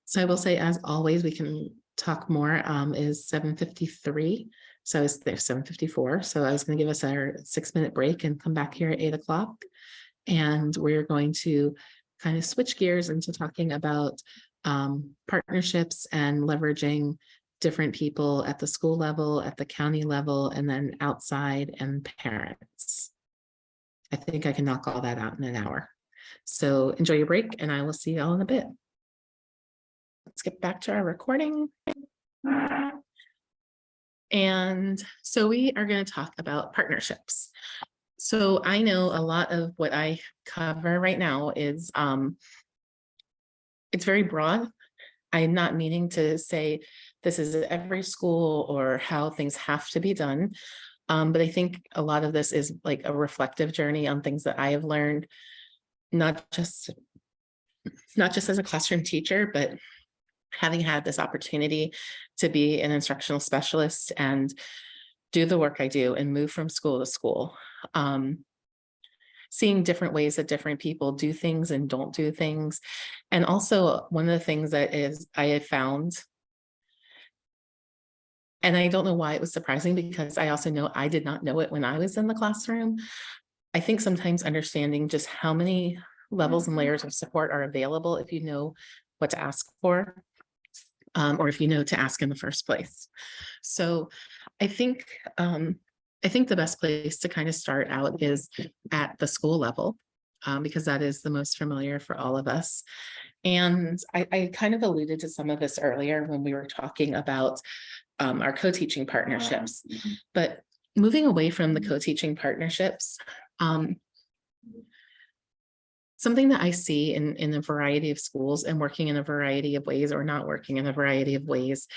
So I will say, as always, we can talk more. Is 7:53. So I was there 7:54. So I was going to give us our 6-minute break and come back here at 8 o'clock. And we're going to kind of switch gears into talking about partnerships and leveraging different people at the school level, at the county level, and then outside and parents. I think I can knock all that out in an hour. So enjoy your break and I will see y'all in a bit. Let's get back to our recording. And so we are going to talk about partnerships. So I know a lot of what I cover right now is it's very broad. I'm not meaning to say this is every school or how things have to be done. But I think a lot of this is like a reflective journey on things that I have learned, not just as a classroom teacher, but having had this opportunity to be an instructional specialist and do the work I do and move from school to school. Seeing different ways that different people do things and don't do things. And also one of the things that I have found, and I don't know why it was surprising because I also know I did not know it when I was in the classroom. I think sometimes understanding just how many levels and layers of support are available if you know what to ask for, or if you know to ask in the first place. So I think the best place to kind of start out is at the school level, because that is the most familiar for all of us. And I kind of alluded to some of this earlier when we were talking about our co-teaching partnerships, but moving away from the co-teaching partnerships, something that I see in a variety of schools and working in a variety of ways or not working in a variety of ways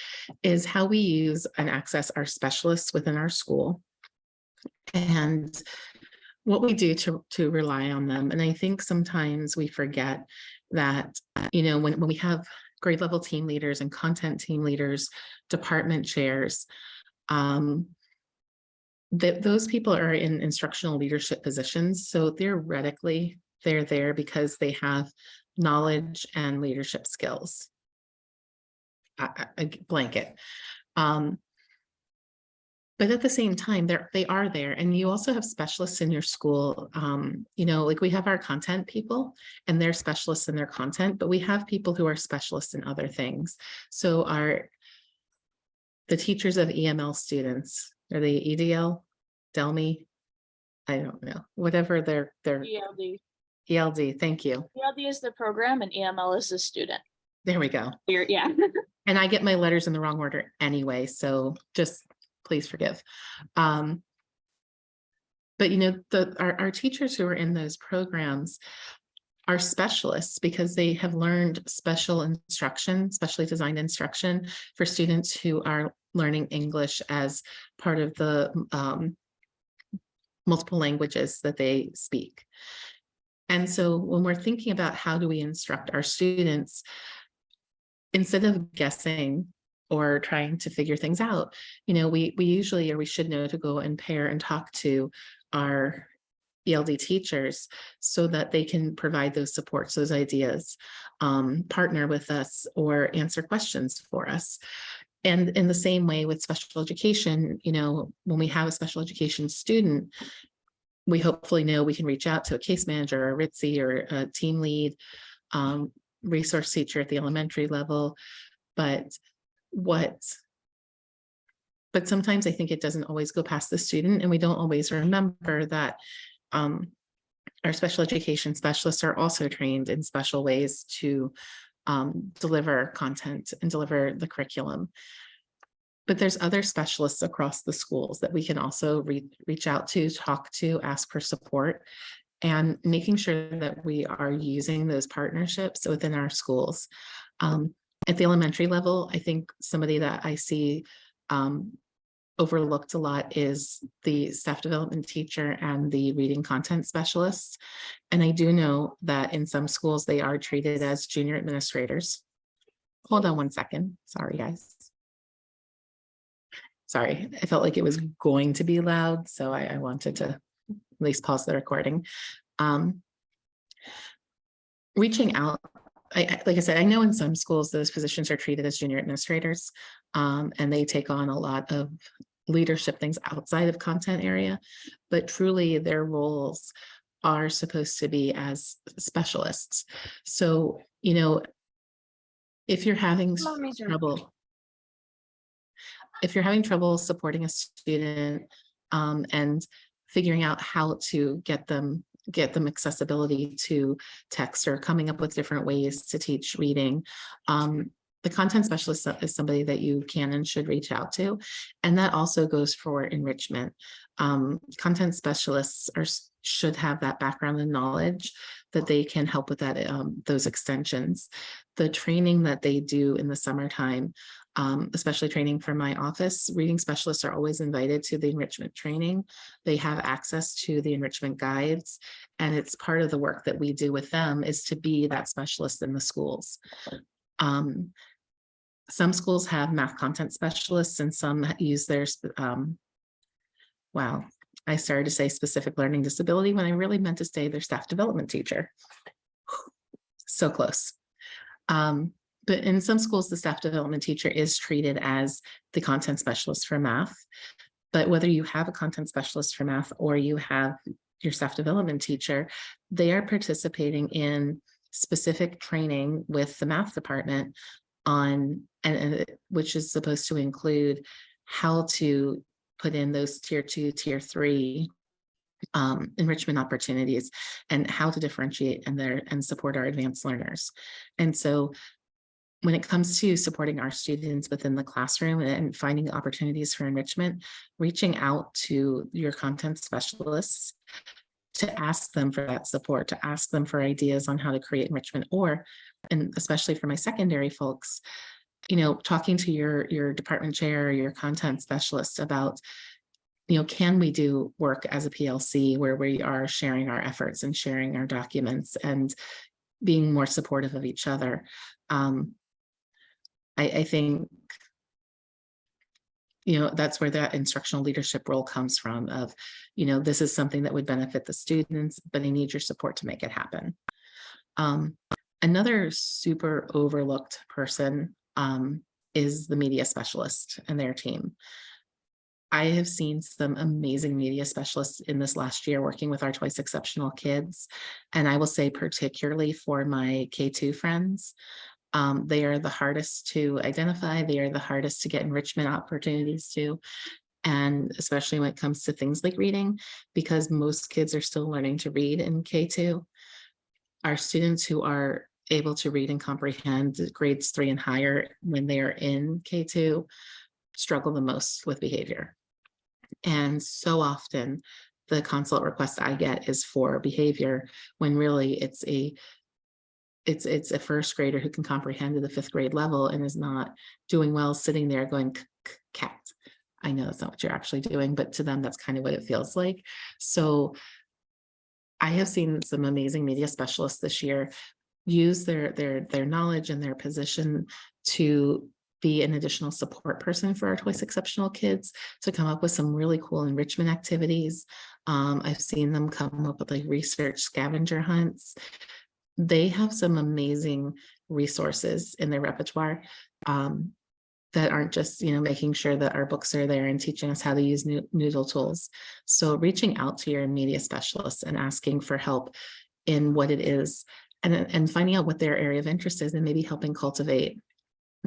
is how we use and access our specialists within our school and what we do to rely on them. And I think sometimes we forget that, when we have grade level team leaders and content team leaders, department chairs, that those people are in instructional leadership positions. So theoretically, they're there because they have knowledge and leadership skills. A blanket. But at the same time, they are there. And you also have specialists in your school. Like we have our content people and they're specialists in their content, but we have people who are specialists in other things. So the teachers of EML students, are they EDL, DELMI? I don't know, whatever their ELD. ELD, thank you. ELD is the program and EML is the student. There we go. Yeah. And I get my letters in the wrong order anyway, so just please forgive. But our teachers who are in those programs are specialists because they have learned special instruction, specially designed instruction for students who are learning English as part of the multiple languages that they speak. And so when we're thinking about how do we instruct our students, instead of guessing or trying to figure things out, we usually, or we should know to go and pair and talk to our ELD teachers so that they can provide those supports, those ideas, partner with us or answer questions for us. And in the same way with special education, when we have a special education student, we hopefully know we can reach out to a case manager, or a RITSI, or a team lead, resource teacher at the elementary level. But sometimes I think it doesn't always go past the student, and we don't always remember that our special education specialists are also trained in special ways to deliver content and deliver the curriculum. But there's other specialists across the schools that we can also reach out to, talk to, ask for support, and making sure that we are using those partnerships within our schools. At the elementary level, I think somebody that I see overlooked a lot is the staff development teacher and the reading content specialists. And I do know that in some schools, they are treated as junior administrators. Hold on one second. Sorry, guys. Sorry, I felt like it was going to be loud, so I wanted to at least pause the recording. Reaching out, like I said, I know in some schools those positions are treated as junior administrators, and they take on a lot of leadership things outside of content area, but truly their roles are supposed to be as specialists. So, if you're having trouble, if you're having trouble supporting a student and figuring out how to get them accessibility to text or coming up with different ways to teach reading, the content specialist is somebody that you can and should reach out to. And that also goes for enrichment. Content specialists should have that background and knowledge that they can help with that, those extensions. The training that they do in the summertime, especially training for my office, reading specialists are always invited to the enrichment training. They have access to the enrichment guides, and it's part of the work that we do with them is to be that specialist in the schools. Some schools have math content specialists and some use their, wow, I started to say specific learning disability when I really meant to say their staff development teacher. So close. But in some schools, the staff development teacher is treated as the content specialist for math. But whether you have a content specialist for math or you have your staff development teacher, they are participating in specific training with the math department on, and which is supposed to include how to put in those tier 2, tier 3 enrichment opportunities and how to differentiate and support our advanced learners. And so when it comes to supporting our students within the classroom and finding opportunities for enrichment, reaching out to your content specialists to ask them for that support, to ask them for ideas on how to create enrichment, or, and especially for my secondary folks, you know, talking to your department chair or your content specialist about, you know, can we do work as a PLC where we are sharing our efforts and sharing our documents and being more supportive of each other. I think, you know, that's where that instructional leadership role comes from of, you know, this is something that would benefit the students, but I need your support to make it happen. Another super overlooked person is the media specialist and their team. I have seen some amazing media specialists in this last year working with our Twice Exceptional kids. And I will say particularly for my K2 friends, they are the hardest to identify. They are the hardest to get enrichment opportunities to. And especially when it comes to things like reading, because most kids are still learning to read in K2. Our students who are able to read and comprehend grades 3 and higher when they are in K2 struggle the most with behavior. And so often the consult request I get is for behavior when really it's a first grader who can comprehend to the 5th grade level and is not doing well, sitting there going cat. I know that's not what you're actually doing, but to them, that's kind of what it feels like. So I have seen some amazing media specialists this year use their knowledge and their position to be an additional support person for our Twice Exceptional kids to come up with some really cool enrichment activities. I've seen them come up with like research scavenger hunts. They have some amazing resources in their repertoire that aren't just, you know, making sure that our books are there and teaching us how to use Noodle tools. So reaching out to your media specialists and asking for help in what it is and finding out what their area of interest is and maybe helping cultivate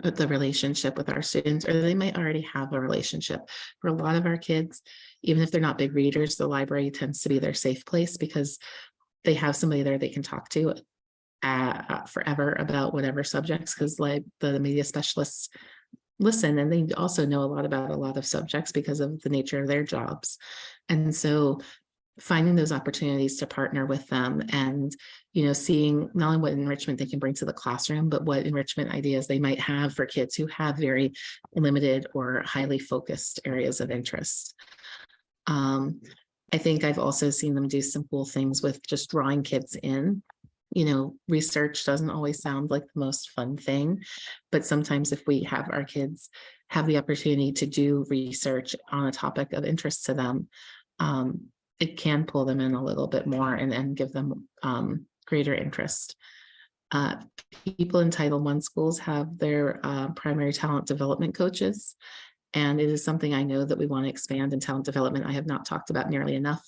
the relationship with our students, or they might already have a relationship. For a lot of our kids, even if they're not big readers, the library tends to be their safe place because they have somebody there they can talk to forever about whatever subjects, because like the media specialists listen and they also know a lot about a lot of subjects because of the nature of their jobs. And so finding those opportunities to partner with them and, you know, seeing not only what enrichment they can bring to the classroom, but what enrichment ideas they might have for kids who have very limited or highly focused areas of interest. I think I've also seen them do some cool things with just drawing kids in. You know, research doesn't always sound like the most fun thing, but sometimes if we have our kids have the opportunity to do research on a topic of interest to them, it can pull them in a little bit more and give them greater interest. People in Title I schools have their primary talent development coaches, and it is something I know that we want to expand in talent development. I have not talked about nearly enough.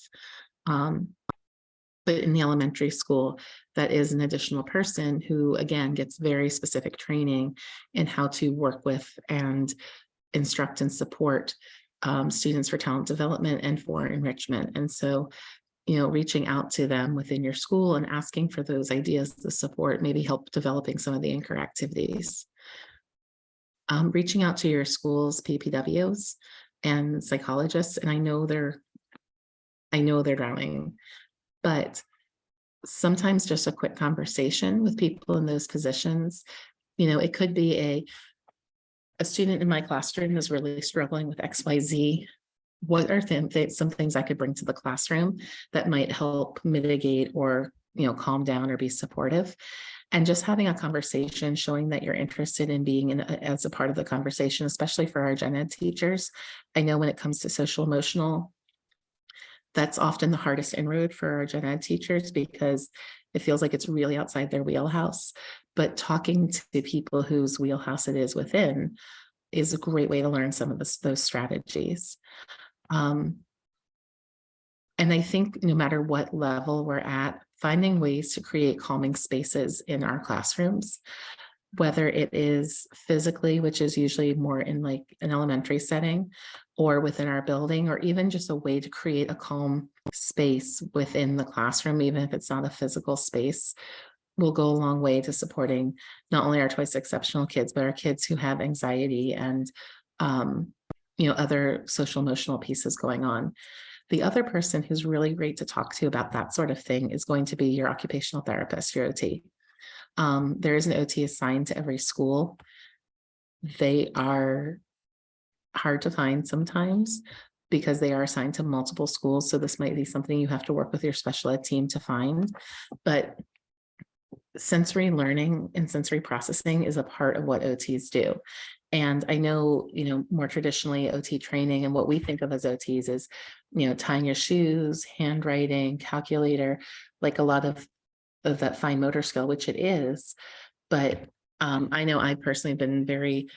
But in the elementary school, that is an additional person who, again, gets very specific training in how to work with and instruct and support students for talent development and for enrichment. And so, reaching out to them within your school and asking for those ideas to support, maybe help developing some of the anchor activities. Reaching out to your school's PPWs and psychologists, and I know they're drowning, but sometimes just a quick conversation with people in those positions, it could be a student in my classroom is really struggling with XYZ. What are some things I could bring to the classroom that might help mitigate or, calm down or be supportive? And just having a conversation, showing that you're interested in being as a part of the conversation, especially for our gen ed teachers. I know when it comes to social emotional, that's often the hardest inroad for our gen ed teachers because it feels like it's really outside their wheelhouse. But talking to people whose wheelhouse it is within is a great way to learn some of those strategies. And I think no matter what level we're at, finding ways to create calming spaces in our classrooms, whether it is physically, which is usually more in like an elementary setting, or within our building, or even just a way to create a calm space within the classroom, even if it's not a physical space, will go a long way to supporting not only our Twice Exceptional kids, but our kids who have anxiety and other social emotional pieces going on. The other person who's really great to talk to about that sort of thing is going to be your occupational therapist, your OT. There is an OT assigned to every school. They are hard to find sometimes because they are assigned to multiple schools. So this might be something you have to work with your special ed team to find. But sensory learning and sensory processing is a part of what OTs do. And I know, more traditionally OT training and what we think of as OTs is, tying your shoes, handwriting, calculator, like a lot of that fine motor skill, which it is. But I know I personally have been very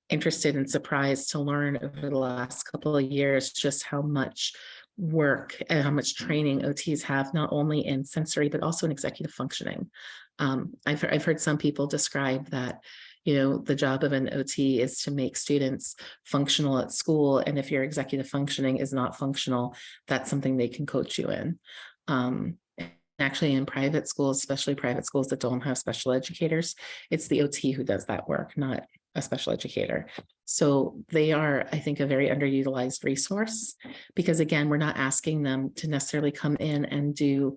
interested and surprised to learn over the last couple of years just how much work and how much training OTs have, not only in sensory, but also in executive functioning. I've heard some people describe that, the job of an OT is to make students functional at school. And if your executive functioning is not functional, that's something they can coach you in. Actually, in private schools, especially private schools that don't have special educators, it's the OT who does that work, not a special educator. So they are, I think, a very underutilized resource because, again, we're not asking them to necessarily come in and do,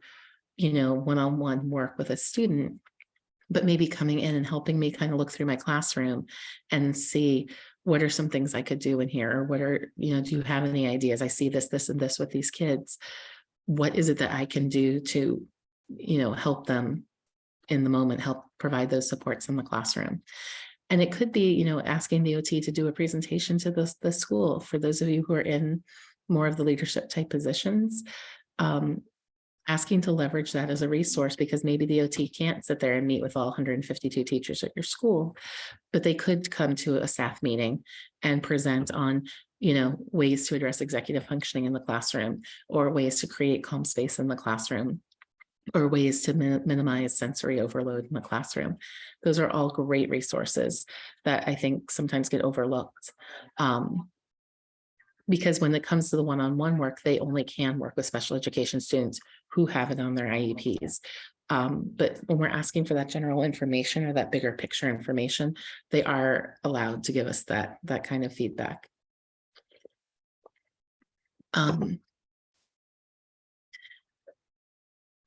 one-on-one work with a student, but maybe coming in and helping me kind of look through my classroom and see what are some things I could do in here, or what are, do you have any ideas? I see this, and this with these kids. What is it that I can do to, help them in the moment, help provide those supports in the classroom? And it could be, asking the OT to do a presentation to the school for those of you who are in more of the leadership type positions, asking to leverage that as a resource, because maybe the OT can't sit there and meet with all 152 teachers at your school, but they could come to a staff meeting and present on, ways to address executive functioning in the classroom, or ways to create calm space in the classroom, or ways to minimize sensory overload in the classroom. Those are all great resources that I think sometimes get overlooked. Because when it comes to the one-on-one work, they only can work with special education students who have it on their IEPs. But when we're asking for that general information or that bigger picture information, they are allowed to give us that kind of feedback.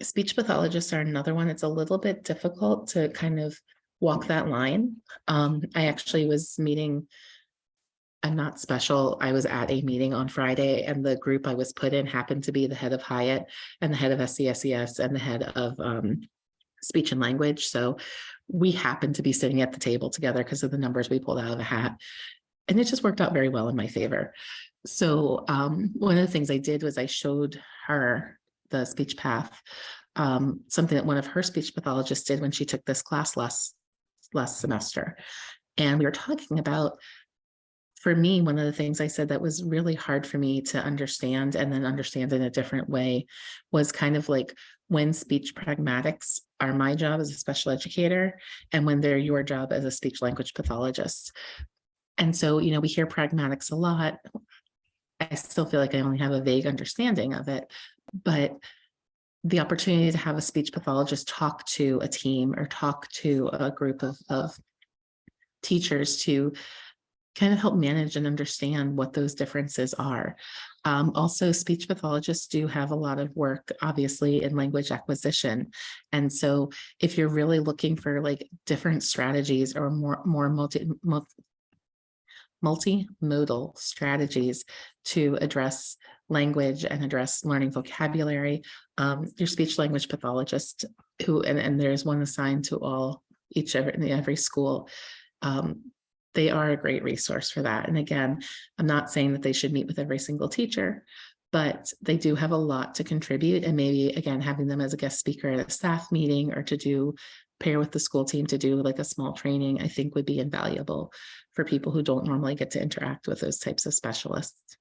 Speech pathologists are another one. It's a little bit difficult to kind of walk that line. I actually was meeting, I'm not special. I was at a meeting on Friday, and the group I was put in happened to be the head of Hyatt and the head of SCSES and the head of speech and language. So we happened to be sitting at the table together because of the numbers we pulled out of a hat. And it just worked out very well in my favor. So one of the things I did was I showed her the speech path, something that one of her speech pathologists did when she took this class last semester. And we were talking about, for me, one of the things I said that was really hard for me to understand and then understand in a different way was kind of like when speech pragmatics are my job as a special educator and when they're your job as a speech language pathologist. And so, you know, we hear pragmatics a lot. I still feel like I only have a vague understanding of it, but the opportunity to have a speech pathologist talk to a team or talk to a group of teachers to kind of help manage and understand what those differences are. Also, speech pathologists do have a lot of work, obviously, in language acquisition. And so if you're really looking for like different strategies or more multimodal strategies to address language and address learning vocabulary, your speech language pathologist and there's one assigned to every school. They are a great resource for that. And again, I'm not saying that they should meet with every single teacher, but they do have a lot to contribute. And maybe, again, having them as a guest speaker at a staff meeting or to pair with the school team to do like a small training, I think would be invaluable for people who don't normally get to interact with those types of specialists.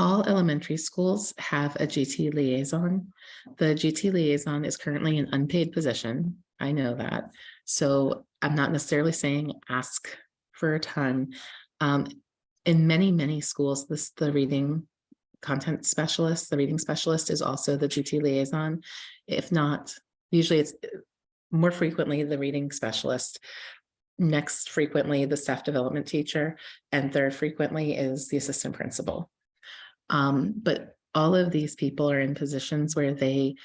All elementary schools have a GT liaison. The GT liaison is currently an unpaid position. I know that. So I'm not necessarily saying ask for a ton. In many schools, the reading content specialist, the reading specialist is also the GT liaison. If not, usually it's more frequently the reading specialist. Next frequently the staff development teacher, and third frequently is the assistant principal. But all of these people are in positions where they,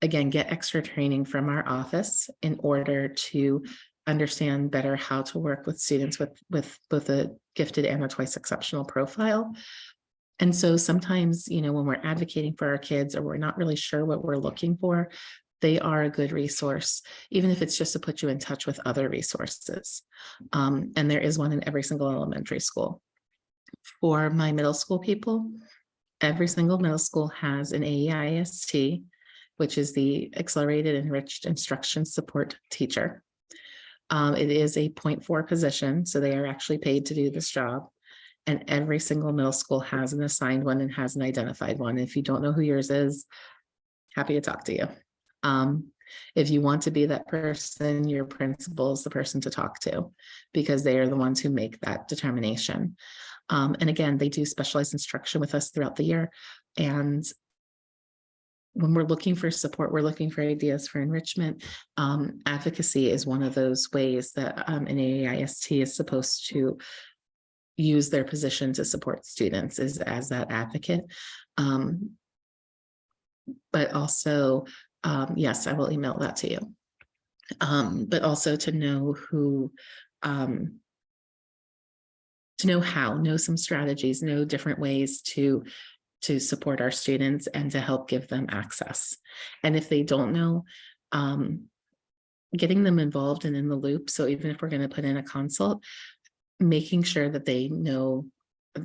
again, get extra training from our office in order to understand better how to work with students with both a gifted and a twice exceptional profile. And so sometimes, you know, when we're advocating for our kids or we're not really sure what we're looking for, they are a good resource, even if it's just to put you in touch with other resources. And there is one in every single elementary school. For my middle school people, every single middle school has an AEIST, which is the Accelerated Enriched Instruction Support Teacher. It is a 0.4 position, so they are actually paid to do this job. And every single middle school has an assigned one and has an identified one. If you don't know who yours is, happy to talk to you. If you want to be that person, your principal is the person to talk to because they are the ones who make that determination. And again, they do specialized instruction with us throughout the year. And when we're looking for support, we're looking for ideas for enrichment. Advocacy is one of those ways that an AEIST is supposed to use their position to support students is as that advocate. But also, yes, I will email that to you. But also to know who, to know some strategies, know different ways to support our students and to help give them access. And if they don't know, getting them involved and in the loop. So even if we're going to put in a consult, making sure that they know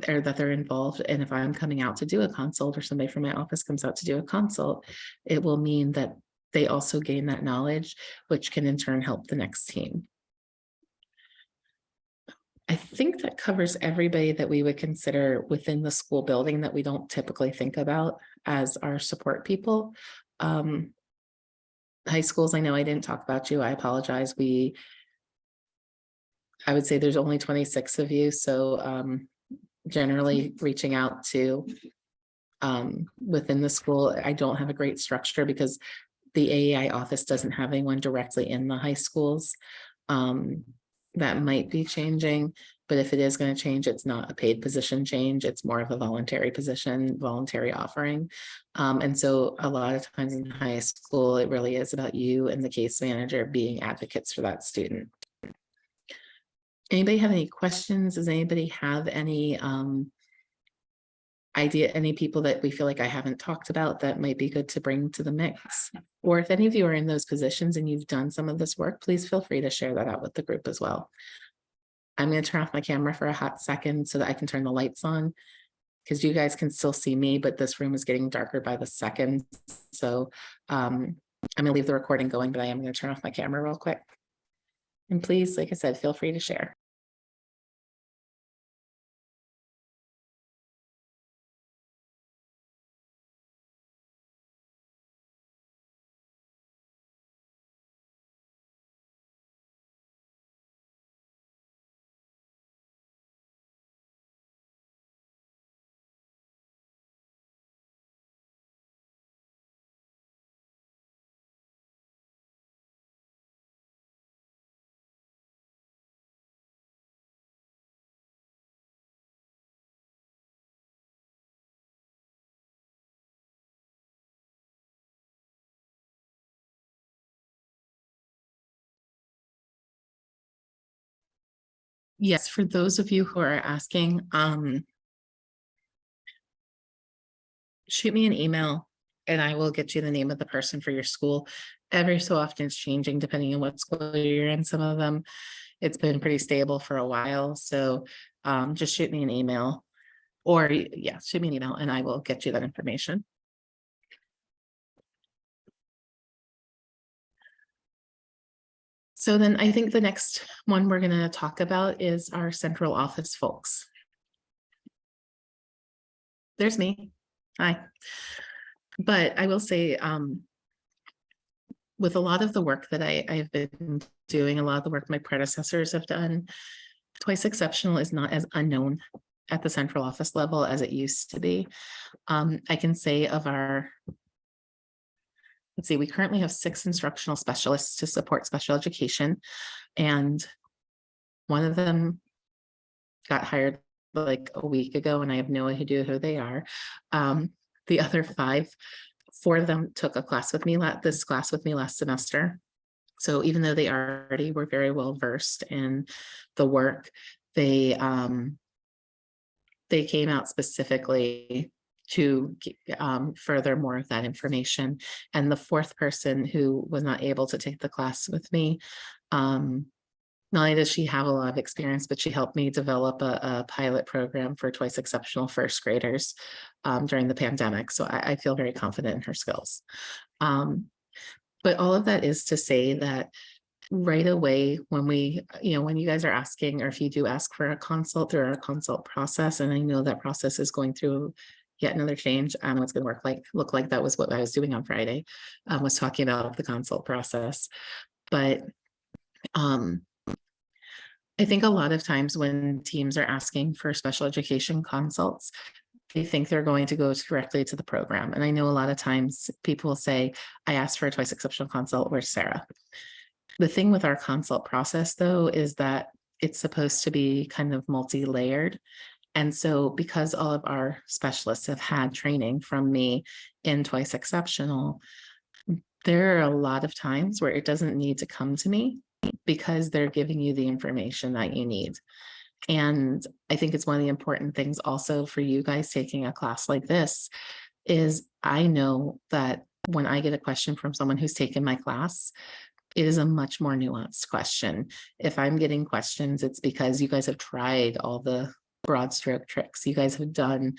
or that they're involved. And if I'm coming out to do a consult or somebody from my office comes out to do a consult, it will mean that they also gain that knowledge, which can in turn help the next team. I think that covers everybody that we would consider within the school building that we don't typically think about as our support people. High schools, I know I didn't talk about you. I apologize. I would say there's only 26 of you. So generally reaching out to within the school, I don't have a great structure because the AEI office doesn't have anyone directly in the high schools. That might be changing, but if it is going to change, it's not a paid position change. It's more of a voluntary position, voluntary offering. And so a lot of times in high school, it really is about you and the case manager being advocates for that student. Anybody have any questions? Does anybody have any any people that we feel like I haven't talked about that might be good to bring to the mix? Or if any of you are in those positions and you've done some of this work, please feel free to share that out with the group as well. I'm going to turn off my camera for a hot second so that I can turn the lights on because you guys can still see me, but this room is getting darker by the second. So I'm going to leave the recording going, but I am going to turn off my camera real quick. And please, like I said, feel free to share. yes, for those of you who are asking, shoot me an email and I will get you the name of the person for your school. Every so often it's changing depending on what school you're in. Some of them, it's been pretty stable for a while. So just shoot me an email or yeah, shoot me an email and I will get you that information. So then I think the next one we're going to talk about is our central office folks. There's me. Hi. But I will say, with a lot of the work that I've been doing, a lot of the work my predecessors have done, Twice Exceptional is not as unknown at the central office level as it used to be. I can say of our, let's see, we currently have 6 instructional specialists to support special education, and one of them got hired like a week ago, and I have no idea who they are. The other 4 of them took a class with me, this class with me last semester. So even though they already were very well versed in the work, they came out specifically to further more of that information. And the 4th person who was not able to take the class with me, not only does she have a lot of experience, but she helped me develop a pilot program for Twice Exceptional first graders during the pandemic. So I feel very confident in her skills. But all of that is to say that right away, when when you guys are asking, or if you do ask for a consult through our consult process, and I know that process is going through yet another change, what's going to look like. That was what I was doing on Friday, was talking about the consult process. But I think a lot of times when teams are asking for special education consults, they think they're going to go directly to the program. And I know a lot of times people will say, I asked for a Twice Exceptional consult, where's Sarah? The thing with our consult process, though, is that it's supposed to be kind of multi-layered. And so because all of our specialists have had training from me in Twice Exceptional, there are a lot of times where it doesn't need to come to me because they're giving you the information that you need. And I think it's one of the important things also for you guys taking a class like this is I know that when I get a question from someone who's taken my class, it is a much more nuanced question. If I'm getting questions, it's because you guys have tried all the broad stroke tricks. You guys have done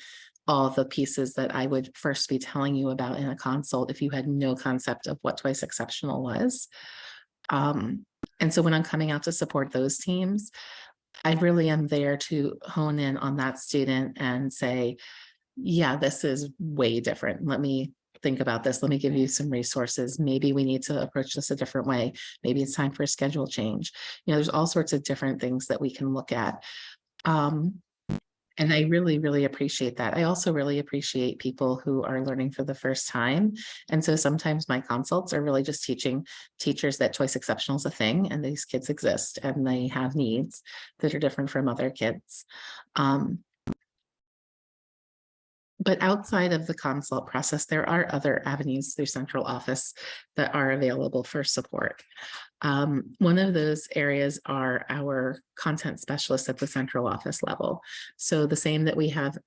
all the pieces that I would first be telling you about in a consult if you had no concept of what Twice Exceptional was. And so when I'm coming out to support those teams, I really am there to hone in on that student and say, yeah, this is way different. Let me think about this. Let me give you some resources. Maybe we need to approach this a different way. Maybe it's time for a schedule change. There's all sorts of different things that we can look at. And I really, really appreciate that. I also really appreciate people who are learning for the first time. And so sometimes my consults are really just teaching teachers that Twice Exceptional is a thing and these kids exist and they have needs that are different from other kids. But outside of the consult process, there are other avenues through central office that are available for support. One of those areas are our content specialists at the central office level. So the same that we have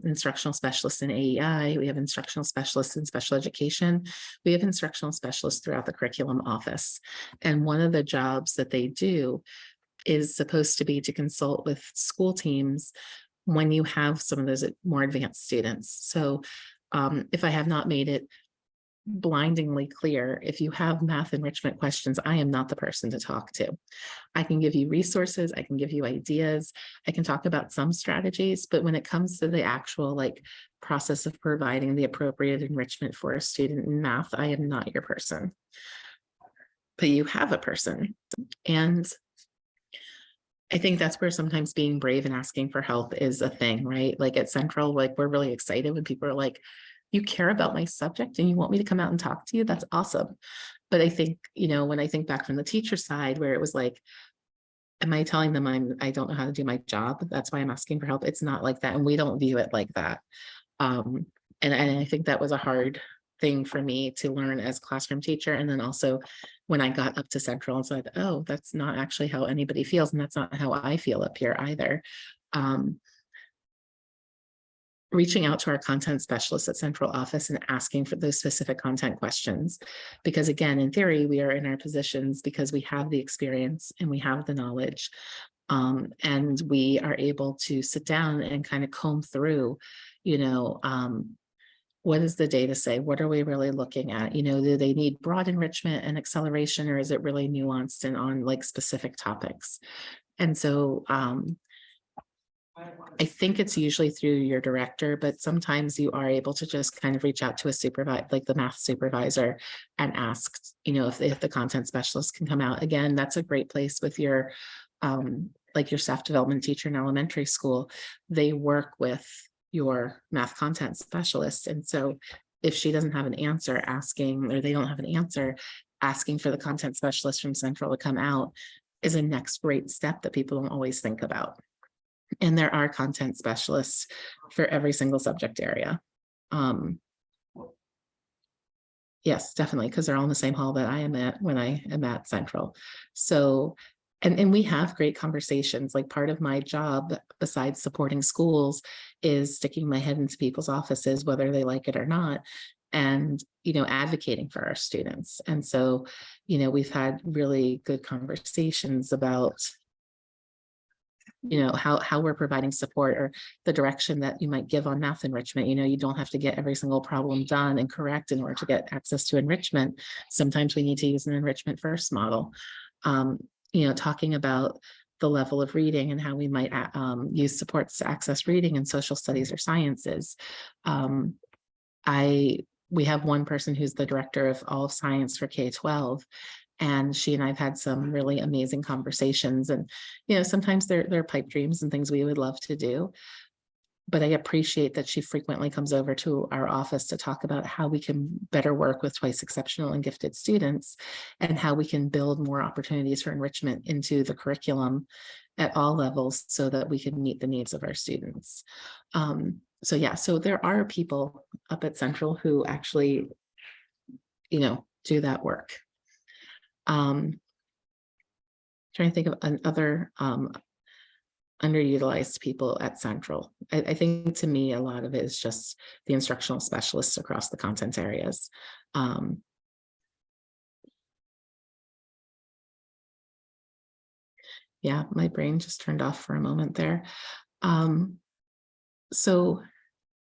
instructional specialists in AEI, we have instructional specialists in special education, we have instructional specialists throughout the curriculum office. And one of the jobs that they do is supposed to be to consult with school teams when you have some of those more advanced students. So if I have not made it blindingly clear, if you have math enrichment questions, I am not the person to talk to. I can give you resources, I can give you ideas, I can talk about some strategies, but when it comes to the actual process of providing the appropriate enrichment for a student in math, I am not your person. But you have a person. And I think that's where sometimes being brave and asking for help is a thing, right? Like at Central, we're really excited when people are like, you care about my subject and you want me to come out and talk to you? That's awesome. But I think, when I think back from the teacher side where it was like, am I telling them I don't know how to do my job? That's why I'm asking for help. It's not like that. And we don't view it like that. And I think that was a hard thing for me to learn as classroom teacher. And then also when I got up to Central and said, oh, that's not actually how anybody feels. And that's not how I feel up here either. Reaching out to our content specialists at Central office and asking for those specific content questions. Because again, in theory, we are in our positions because we have the experience and we have the knowledge. And we are able to sit down and kind of comb through, what does the data say? What are we really looking at? Do they need broad enrichment and acceleration, or is it really nuanced and on like specific topics? And so I think it's usually through your director, but sometimes you are able to just kind of reach out to a supervisor, like the math supervisor, and ask, if the content specialist can come out. Again, that's a great place with your, like your staff development teacher in elementary school. They work with your math content specialist. And so if she doesn't have an answer, asking, or they don't have an answer, asking for the content specialist from Central to come out is a next great step that people don't always think about. And there are content specialists for every single subject area. Yes, definitely, because they're all in the same hall that I am at when I am at Central. So, and we have great conversations. Like part of my job, besides supporting schools, is sticking my head into people's offices, whether they like it or not, and advocating for our students. And so, we've had really good conversations about how we're providing support, or the direction that you might give on math enrichment. You don't have to get every single problem done and correct in order to get access to enrichment. Sometimes we need to use an enrichment first model. Talking about the level of reading and how we might use supports to access reading in social studies or sciences. We have one person who's the director of all of science for K-12. And she and I've had some really amazing conversations, and, sometimes they're pipe dreams and things we would love to do. But I appreciate that she frequently comes over to our office to talk about how we can better work with twice exceptional and gifted students, and how we can build more opportunities for enrichment into the curriculum at all levels so that we can meet the needs of our students. So there are people up at Central who actually, do that work. Trying to think of other underutilized people at Central. I think to me, a lot of it is just the instructional specialists across the content areas. Yeah, my brain just turned off for a moment there. So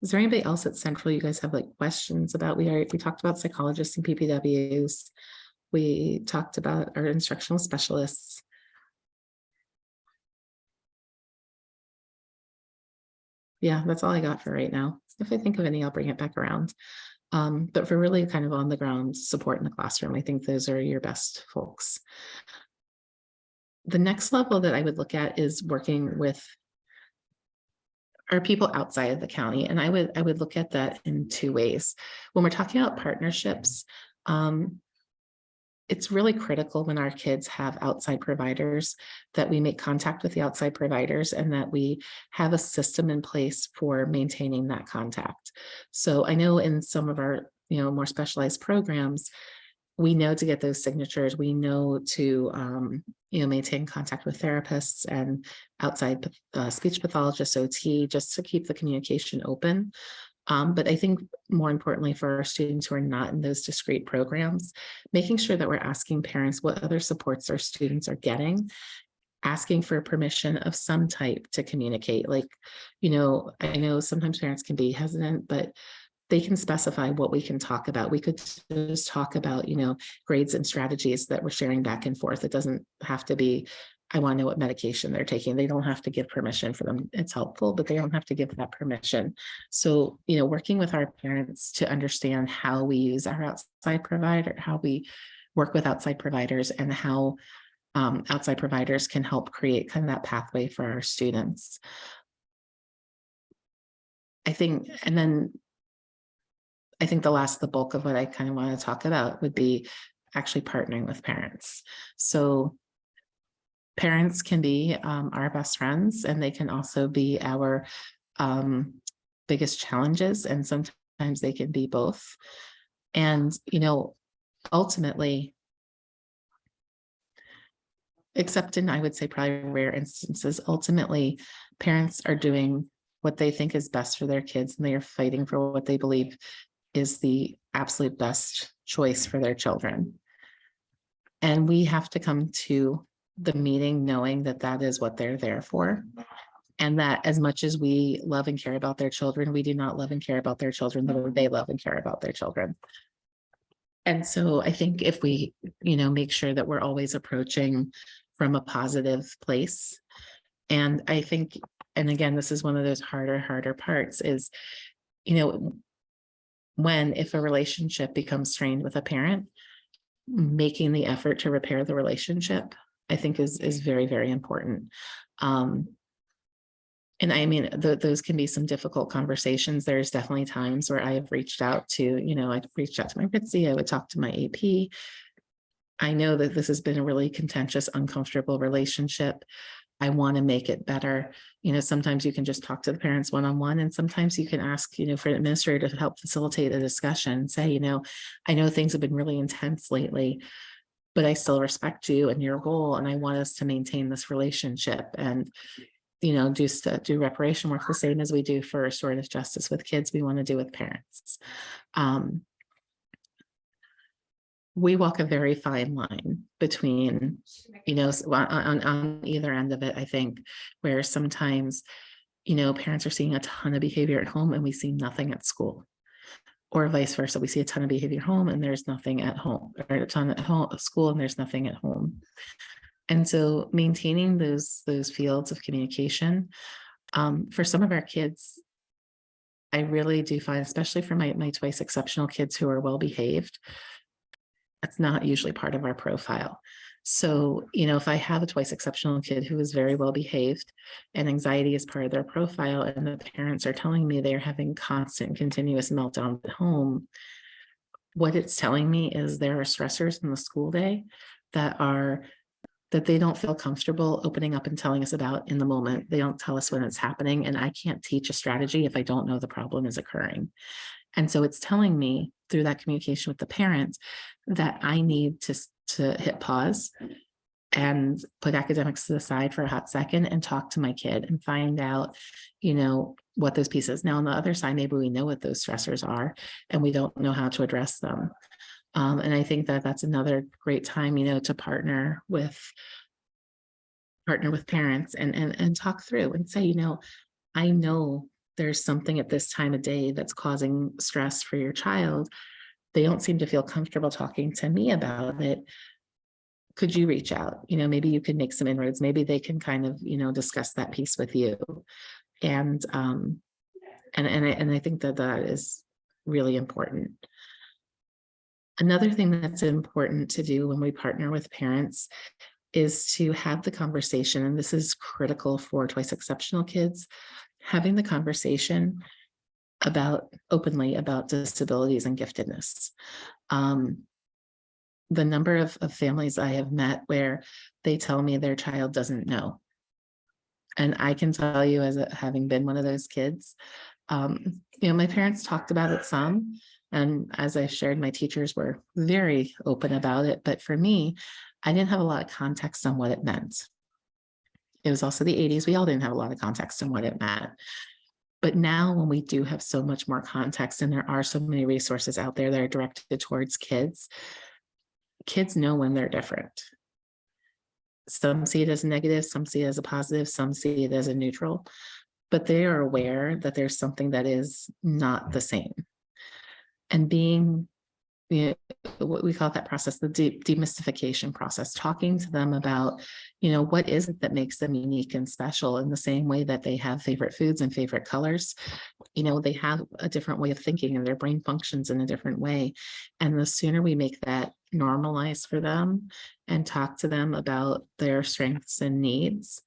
is there anybody else at Central you guys have like questions about? We talked about psychologists and PPWs. We talked about our instructional specialists. Yeah, that's all I got for right now. If I think of any, I'll bring it back around. But for really kind of on the ground support in the classroom, I think those are your best folks. The next level that I would look at is working with our people outside of the county. And I would look at that in two ways. When we're talking about partnerships, it's really critical when our kids have outside providers that we make contact with the outside providers, and that we have a system in place for maintaining that contact. So I know in some of our, more specialized programs, we know to get those signatures, we know to, maintain contact with therapists and outside speech pathologists, OT, just to keep the communication open. But I think more importantly for our students who are not in those discrete programs, making sure that we're asking parents what other supports our students are getting, asking for permission of some type to communicate. Like, I know sometimes parents can be hesitant, but they can specify what we can talk about. We could just talk about, grades and strategies that we're sharing back and forth. It doesn't have to be, I want to know what medication they're taking. They don't have to give permission for them. It's helpful, but they don't have to give that permission. So, working with our parents to understand how we use our outside provider, how we work with outside providers, and how outside providers can help create kind of that pathway for our students. I think the bulk of what I kind of want to talk about would be actually partnering with parents. So parents can be our best friends, and they can also be our biggest challenges. And sometimes they can be both. And, ultimately, except in, I would say, probably rare instances, ultimately, parents are doing what they think is best for their kids, and they are fighting for what they believe is the absolute best choice for their children. And we have to come to the meeting knowing that that is what they're there for. And that as much as we love and care about their children, we do not love and care about their children the way they love and care about their children. And so I think if we, make sure that we're always approaching from a positive place. And I think, and again, this is one of those harder parts is, if a relationship becomes strained with a parent, making the effort to repair the relationship, I think is very, very important. And I mean, those can be some difficult conversations. There's definitely times where I have reached out to, I'd reached out to my Ritzy, I would talk to my AP. I know that this has been a really contentious, uncomfortable relationship. I want to make it better. Sometimes you can just talk to the parents one-on-one, and sometimes you can ask, for an administrator to help facilitate a discussion. Say, I know things have been really intense lately, but I still respect you and your role, and I want us to maintain this relationship. And do reparation work the same as we do for restorative justice with kids, we want to do with parents. We walk a very fine line between, on either end of it, I think, where sometimes, parents are seeing a ton of behavior at home and we see nothing at school, or vice versa. We see a ton of behavior at home and there's nothing at home, or a ton at home, school, and there's nothing at home. And so maintaining those fields of communication, for some of our kids, I really do find, especially for my twice exceptional kids who are well behaved, that's not usually part of our profile. So, if I have a twice exceptional kid who is very well behaved and anxiety is part of their profile, and the parents are telling me they're having constant, continuous meltdowns at home, what it's telling me is there are stressors in the school day that they don't feel comfortable opening up and telling us about in the moment. They don't tell us when it's happening, and I can't teach a strategy if I don't know the problem is occurring. And so it's telling me through that communication with the parent that I need to hit pause and put academics to the side for a hot second and talk to my kid and find out, what those pieces. Now, on the other side, maybe we know what those stressors are and we don't know how to address them. And I think that that's another great time, to partner with parents and talk through and say, I know there's something at this time of day that's causing stress for your child. They don't seem to feel comfortable talking to me about it. Could you reach out? Maybe you could make some inroads. Maybe they can kind of, discuss that piece with you. And I think that is really important. Another thing that's important to do when we partner with parents is to have the conversation, and this is critical for twice exceptional kids, having the conversation openly about disabilities and giftedness. The number of families I have met where they tell me their child doesn't know. And I can tell you, as having been one of those kids, my parents talked about it some. And as I shared, my teachers were very open about it. But for me, I didn't have a lot of context on what it meant. It was also the 80s. We all didn't have a lot of context on what it meant. But now when we do have so much more context and there are so many resources out there that are directed towards kids know when they're different. Some see it as negative, some see it as a positive, some see it as a neutral, but they are aware that there's something that is not the same. And being, what we call that process, the demystification process, talking to them about, what is it that makes them unique and special, in the same way that they have favorite foods and favorite colors. They have a different way of thinking and their brain functions in a different way. And the sooner we make that normalized for them and talk to them about their strengths and needs,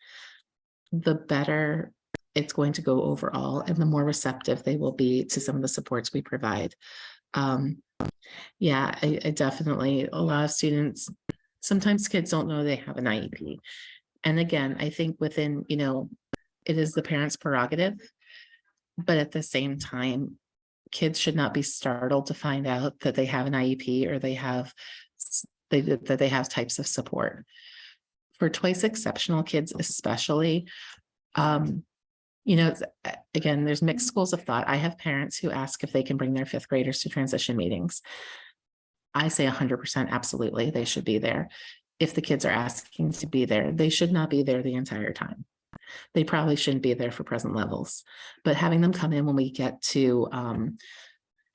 the better it's going to go overall, and the more receptive they will be to some of the supports we provide. I definitely, a lot of students, sometimes kids don't know they have an IEP. And again, I think within, it is the parent's prerogative, but at the same time, kids should not be startled to find out that they have an IEP or they have that they have types of support. For twice exceptional kids, especially, you know, again, there's mixed schools of thought. I have parents who ask if they can bring their fifth graders to transition meetings. I say 100% absolutely, they should be there. If the kids are asking to be there, they should not be there the entire time. They probably shouldn't be there for present levels, but having them come in when we get to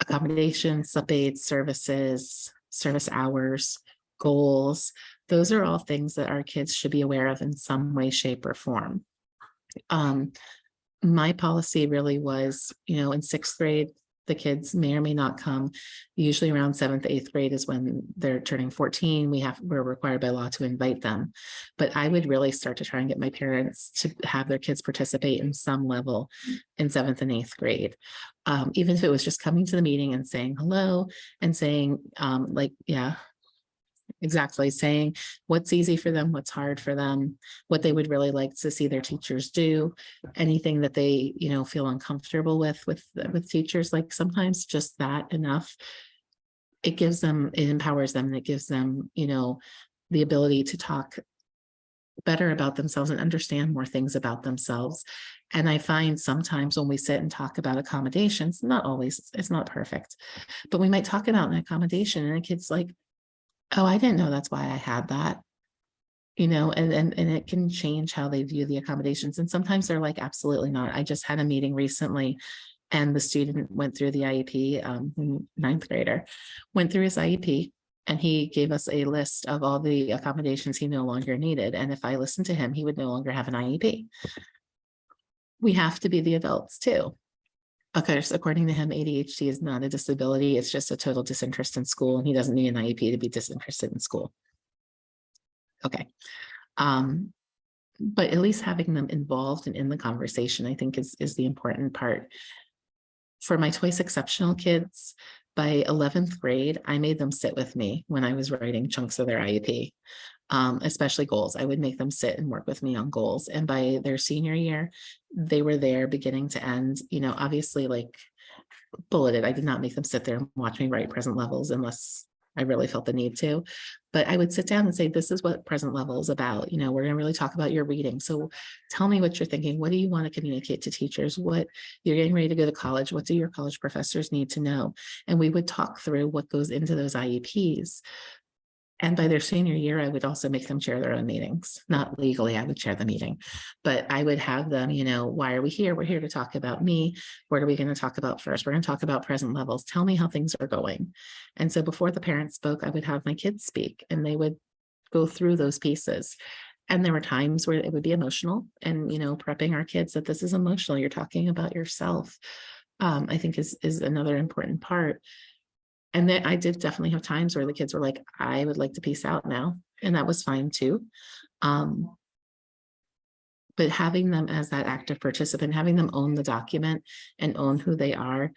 accommodations, sub-aids, services, service hours, goals, those are all things that our kids should be aware of in some way, shape, or form. My policy really was, you know, in sixth grade, the kids may or may not come. Usually around seventh, eighth grade is when they're turning 14. We're required by law to invite them. But I would really start to try and get my parents to have their kids participate in some level in seventh and eighth grade. Even if it was just coming to the meeting and saying hello and saying like, yeah, exactly, saying what's easy for them, what's hard for them, what they would really like to see their teachers do, anything that they, you know, feel uncomfortable with teachers. Like sometimes just that enough, it empowers them, and it gives them, you know, the ability to talk better about themselves and understand more things about themselves. And I find sometimes when we sit and talk about accommodations, not always, it's not perfect, but we might talk about an accommodation and a kid's like, oh, I didn't know that's why I had that, you know, and it can change how they view the accommodations. And sometimes they're like, absolutely not. I just had a meeting recently and the student went through the IEP, ninth grader, went through his IEP, and he gave us a list of all the accommodations he no longer needed. And if I listened to him, he would no longer have an IEP. We have to be the adults too. Of course, according to him, ADHD is not a disability. It's just a total disinterest in school, and he doesn't need an IEP to be disinterested in school. Okay. But at least having them involved and in the conversation, I think is the important part. For my twice exceptional kids, by 11th grade, I made them sit with me when I was writing chunks of their IEP. Especially goals. I would make them sit and work with me on goals. And by their senior year, they were there beginning to end, you know, obviously like bulleted. I did not make them sit there and watch me write present levels unless I really felt the need to. But I would sit down and say, this is what present level is about. You know, we're going to really talk about your reading. So tell me what you're thinking. What do you want to communicate to teachers? What you're getting ready to go to college? What do your college professors need to know? And we would talk through what goes into those IEPs. And by their senior year, I would also make them chair their own meetings. Not legally, I would chair the meeting, but I would have them, you know, why are we here? We're here to talk about me. What are we going to talk about first? We're going to talk about present levels. Tell me how things are going. And so before the parents spoke, I would have my kids speak and they would go through those pieces. And there were times where it would be emotional and, you know, prepping our kids that this is emotional. You're talking about yourself, I think is another important part. And then I did definitely have times where the kids were like, I would like to peace out now. And that was fine too. But having them as that active participant, having them own the document and own who they are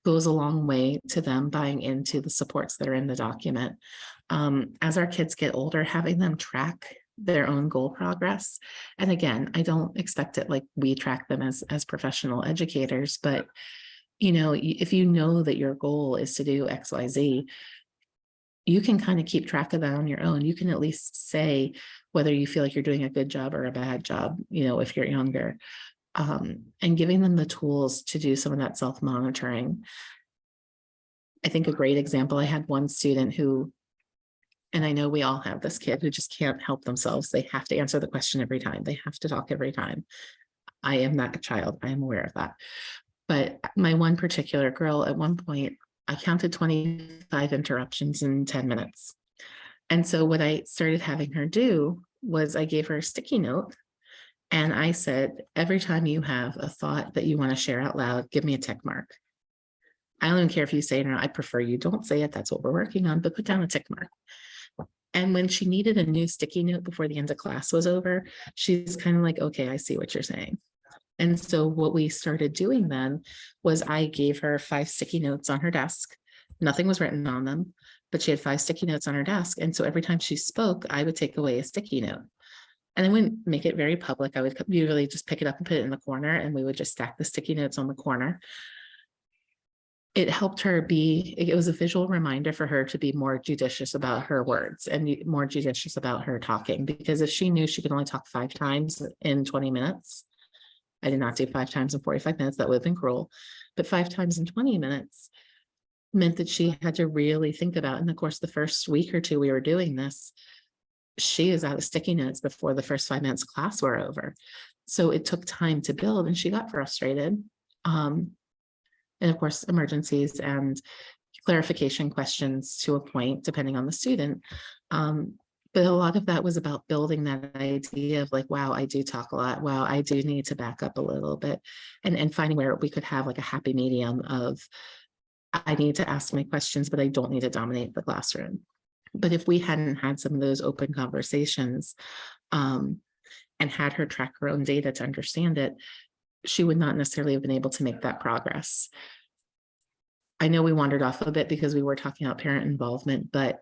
goes a long way to them buying into the supports that are in the document. As our kids get older, having them track their own goal progress. And again, I don't expect it like we track them as professional educators, but you know, if you know that your goal is to do XYZ, you can kind of keep track of that on your own. You can at least say whether you feel like you're doing a good job or a bad job, you know, if you're younger, and giving them the tools to do some of that self-monitoring. I think a great example, I had one student who, and I know we all have this kid who just can't help themselves. They have to answer the question every time. They have to talk every time. I am that child. I am aware of that. But my one particular girl, at one point, I counted 25 interruptions in 10 minutes. And so what I started having her do was I gave her a sticky note and I said, every time you have a thought that you want to share out loud, give me a tick mark. I don't even care if you say it or not. I prefer you don't say it. That's what we're working on, but put down a tick mark. And when she needed a new sticky note before the end of class was over, she's kind of like, okay, I see what you're saying. And so what we started doing then was I gave her 5 sticky notes on her desk. Nothing was written on them, but she had 5 sticky notes on her desk. And so every time she spoke, I would take away a sticky note. And I wouldn't make it very public. I would usually just pick it up and put it in the corner, and we would just stack the sticky notes on the corner. it helped her it was a visual reminder for her to be more judicious about her words and more judicious about her talking, because if she knew she could only talk 5 times in 20 minutes, I did not do 5 times in 45 minutes, that would have been cruel, but 5 times in 20 minutes meant that she had to really think about, and of course, the first week or 2 we were doing this, she is out of sticky notes before the first 5 minutes of class were over. So it took time to build and she got frustrated. And of course, emergencies and clarification questions to a point, depending on the student. But a lot of that was about building that idea of like, wow, I do talk a lot. Wow, I do need to back up a little bit, and finding where we could have like a happy medium of, I need to ask my questions, but I don't need to dominate the classroom. But if we hadn't had some of those open conversations, and had her track her own data to understand it, she would not necessarily have been able to make that progress. I know we wandered off a bit because we were talking about parent involvement, but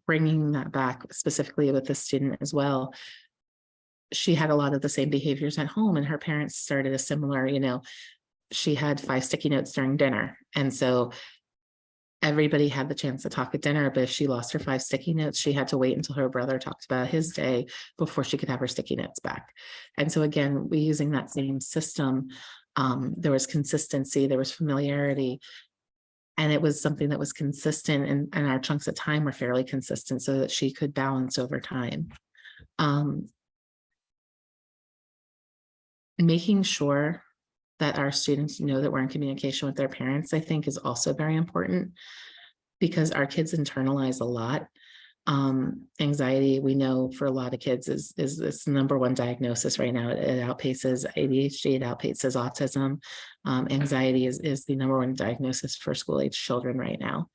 bringing that back specifically with the student as well, she had a lot of the same behaviors at home, and her parents started a similar, she had 5 sticky notes during dinner. And so everybody had the chance to talk at dinner, but if she lost her 5 sticky notes, she had to wait until her brother talked about his day before she could have her sticky notes back. And so again, we using that same system, there was consistency, there was familiarity, and it was something that was consistent, and our chunks of time were fairly consistent so that she could balance over time. Making sure that our students know that we're in communication with their parents, I think, is also very important, because our kids internalize a lot. Anxiety, we know for a lot of kids is this #1 diagnosis right now. It outpaces ADHD, it outpaces autism. Anxiety is the #1 diagnosis for school-age children right now.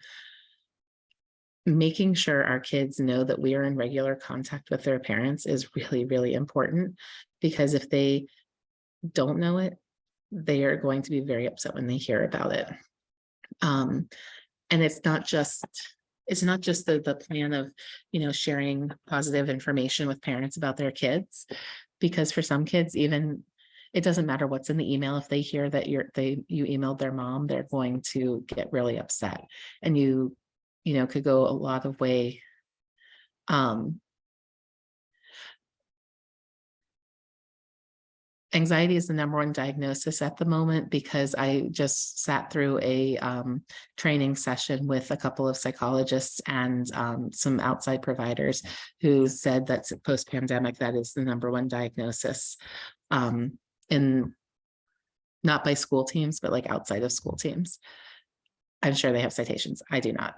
Making sure our kids know that we are in regular contact with their parents is really, really important, because if they don't know it, they are going to be very upset when they hear about it. And it's not just the plan of, sharing positive information with parents about their kids, because for some kids, even it doesn't matter what's in the email. If they hear that you emailed their mom, they're going to get really upset, and you could go a lot of way. Anxiety is the #1 diagnosis at the moment, because I just sat through a training session with a couple of psychologists and some outside providers who said that post-pandemic, that is the #1 diagnosis, in not by school teams, but like outside of school teams. I'm sure they have citations. I do not.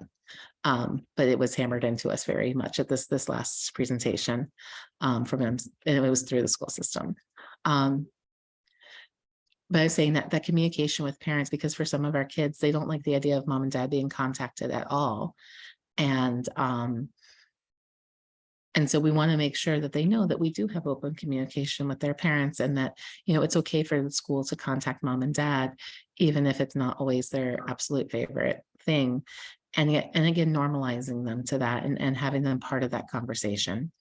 But it was hammered into us very much at this last presentation from them, and it was through the school system. But I was saying that communication with parents, because for some of our kids, they don't like the idea of mom and dad being contacted at all. And so we want to make sure that they know that we do have open communication with their parents, and that, it's okay for the school to contact mom and dad, even if it's not always their absolute favorite thing. And again, normalizing them to that, and having them part of that conversation.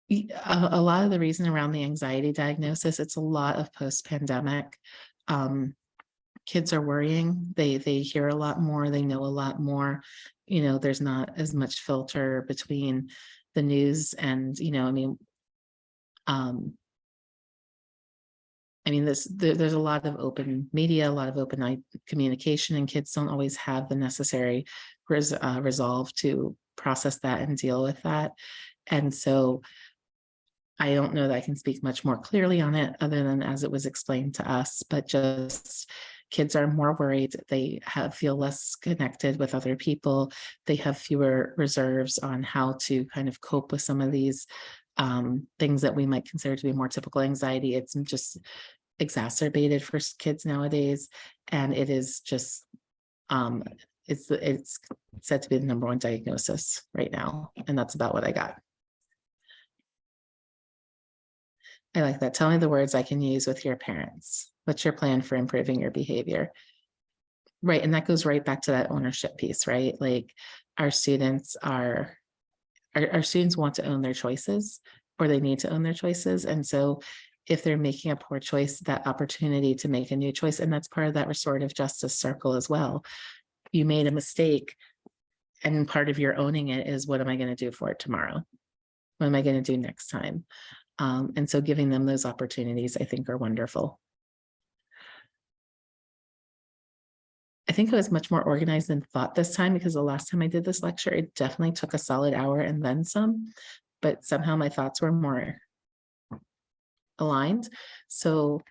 A lot of the reason around the anxiety diagnosis, it's a lot of post-pandemic. Kids are worrying. They hear a lot more. They know a lot more. There's not as much filter between the news and, there's a lot of open media, a lot of open communication, and kids don't always have the necessary resolve to process that and deal with that. And so I don't know that I can speak much more clearly on it other than as it was explained to us, but just kids are more worried. They feel less connected with other people. They have fewer reserves on how to kind of cope with some of these things that we might consider to be more typical anxiety. It's just exacerbated for kids nowadays. And it is just, it's said to be the #1 diagnosis right now. And that's about what I got. I like that. Tell me the words I can use with your parents. What's your plan for improving your behavior? Right. And that goes right back to that ownership piece, right? Like our students want to own their choices, or they need to own their choices. And so if they're making a poor choice, that opportunity to make a new choice. And that's part of that restorative justice circle as well. You made a mistake, and part of your owning it is, what am I going to do for it tomorrow? What am I going to do next time? And so giving them those opportunities, I think, are wonderful. I think I was much more organized than thought this time, because the last time I did this lecture, it definitely took a solid hour and then some, but somehow my thoughts were more aligned. So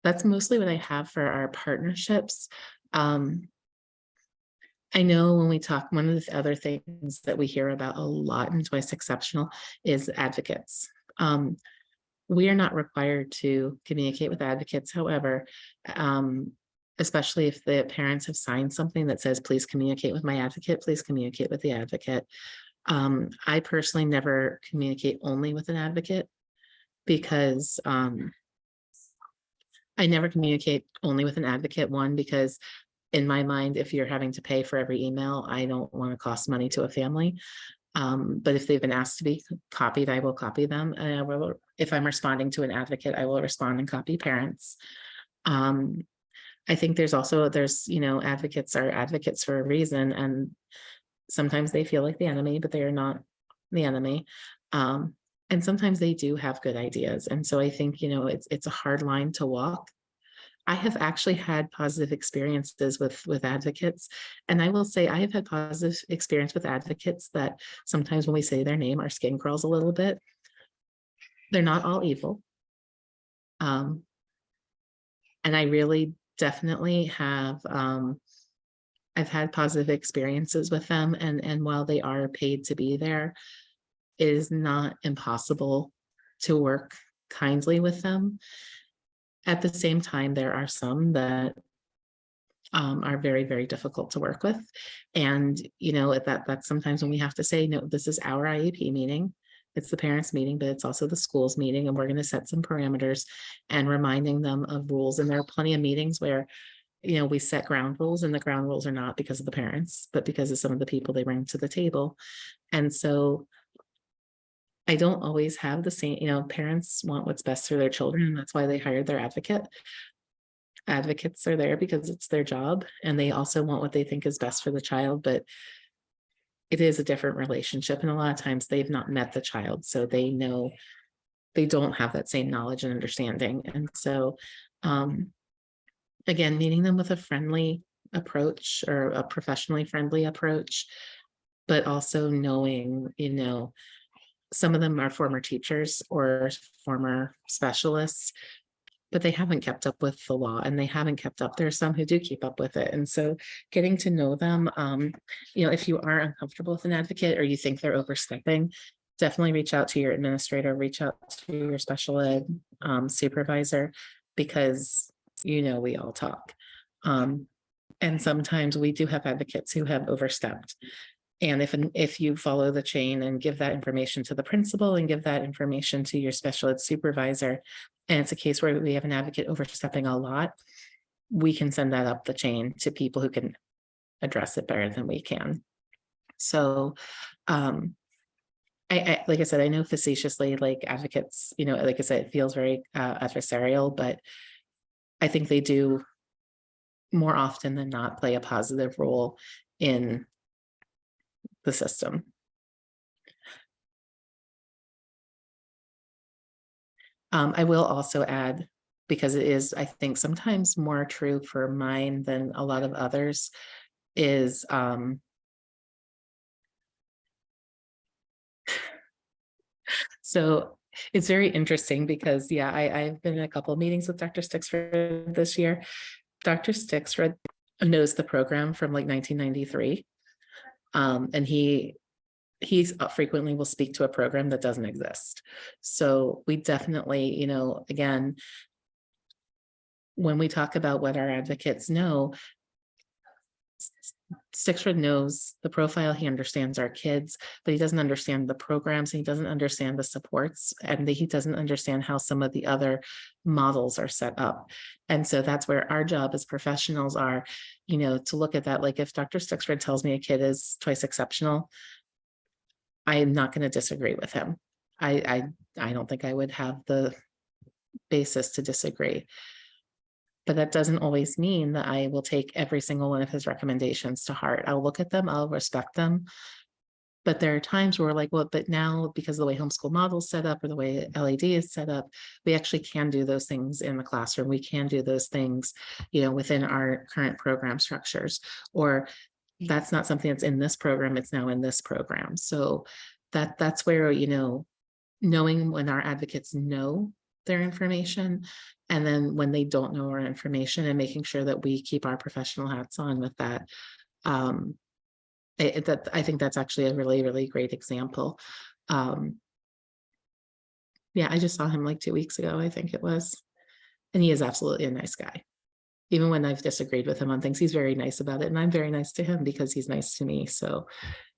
that's mostly what I have for our partnerships. I know when we talk, one of the other things that we hear about a lot in Twice Exceptional is advocates. We are not required to communicate with advocates. However, especially if the parents have signed something that says, please communicate with my advocate, please communicate with the advocate. I personally never communicate only with an advocate, because I never communicate only with an advocate. One, because in my mind, if you're having to pay for every email, I don't want to cost money to a family. But if they've been asked to be copied, I will copy them. And I will, if I'm responding to an advocate, I will respond and copy parents. I think there's advocates are advocates for a reason, and sometimes they feel like the enemy, but they are not the enemy. And sometimes they do have good ideas. And so I think, it's a hard line to walk. I have actually had positive experiences with advocates. And I will say I have had positive experience with advocates that sometimes when we say their name, our skin crawls a little bit. They're not all evil. And I really definitely have, I've had positive experiences with them. And while they are paid to be there, it is not impossible to work kindly with them. At the same time, there are some that are very, very difficult to work with. And, that's sometimes when we have to say, no, this is our IEP meeting. It's the parents' meeting, but it's also the school's meeting. And we're going to set some parameters and reminding them of rules. And there are plenty of meetings where, we set ground rules, and the ground rules are not because of the parents, but because of some of the people they bring to the table. And so I don't always have the same, parents want what's best for their children, and that's why they hired their advocate. Advocates are there because it's their job, and they also want what they think is best for the child, but it is a different relationship. And a lot of times they've not met the child, so they know they don't have that same knowledge and understanding. And so, again, meeting them with a friendly approach, or a professionally friendly approach, but also knowing, some of them are former teachers or former specialists, but they haven't kept up with the law, and they haven't kept up. There are some who do keep up with it. And so getting to know them, if you are uncomfortable with an advocate, or you think they're overstepping, definitely reach out to your administrator, reach out to your special ed supervisor, because, we all talk. And sometimes we do have advocates who have overstepped. And if you follow the chain and give that information to the principal and give that information to your special ed supervisor, and it's a case where we have an advocate overstepping a lot, we can send that up the chain to people who can address it better than we can. So, I like I said, I know facetiously, like advocates, like I said, it feels very adversarial, but I think they do more often than not play a positive role in the system. I will also add, because it is, I think, sometimes more true for mine than a lot of others, is so it's very interesting because, I've been in a couple of meetings with Dr. Stixford this year. Dr. Stixford knows the program from like 1993. And he frequently will speak to a program that doesn't exist. So we definitely, again, when we talk about what our advocates know, Stixford knows the profile, he understands our kids, but he doesn't understand the programs, and he doesn't understand the supports, and he doesn't understand how some of the other models are set up. And so that's where our job as professionals are, to look at that. Like if Dr. Stixford tells me a kid is twice exceptional, I am not going to disagree with him. I don't think I would have the basis to disagree. But that doesn't always mean that I will take every single one of his recommendations to heart. I'll look at them, I'll respect them. But there are times where we're like, well, but now because of the way homeschool model is set up or the way LAD is set up, we actually can do those things in the classroom. We can do those things, within our current program structures, or that's not something that's in this program, it's now in this program. So that's where, knowing when our advocates know their information, and then when they don't know our information, and making sure that we keep our professional hats on with that. I think that's actually a really, really great example. Yeah, I just saw him like 2 weeks ago, I think it was. And he is absolutely a nice guy. Even when I've disagreed with him on things, he's very nice about it. And I'm very nice to him because he's nice to me. So,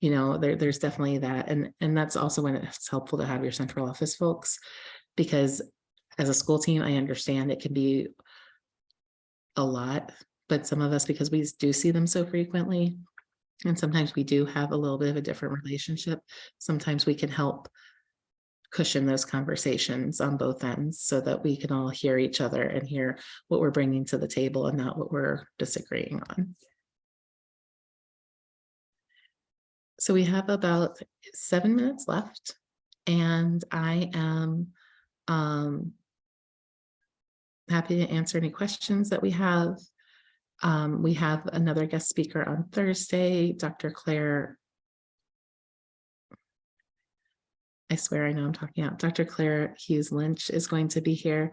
there's definitely that. And that's also when it's helpful to have your central office folks, because as a school team, I understand it can be a lot, but some of us, because we do see them so frequently, and sometimes we do have a little bit of a different relationship, sometimes we can help cushion those conversations on both ends so that we can all hear each other and hear what we're bringing to the table and not what we're disagreeing on. So we have about 7 minutes left, and I am happy to answer any questions that we have. We have another guest speaker on Thursday, Dr. Claire. I swear I know I'm talking out. Dr. Claire Hughes Lynch is going to be here.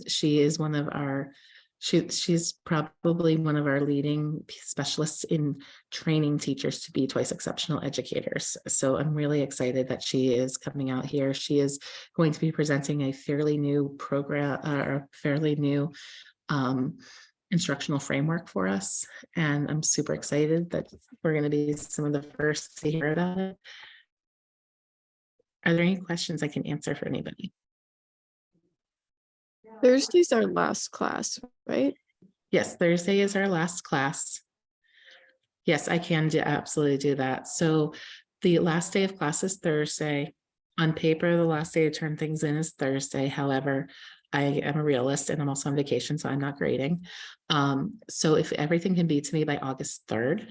She is one of our, she's probably one of our leading specialists in training teachers to be twice exceptional educators. So I'm really excited that she is coming out here. She is going to be presenting a fairly new program, or fairly new instructional framework for us. And I'm super excited that we're going to be some of the first to hear about it. Are there any questions I can answer for anybody? Thursday's our last class, right? Yes, Thursday is our last class. Yes, I can absolutely do that. So the last day of class is Thursday. On paper, the last day to turn things in is Thursday. However, I am a realist and I'm also on vacation, so I'm not grading. So if everything can be to me by August 3rd,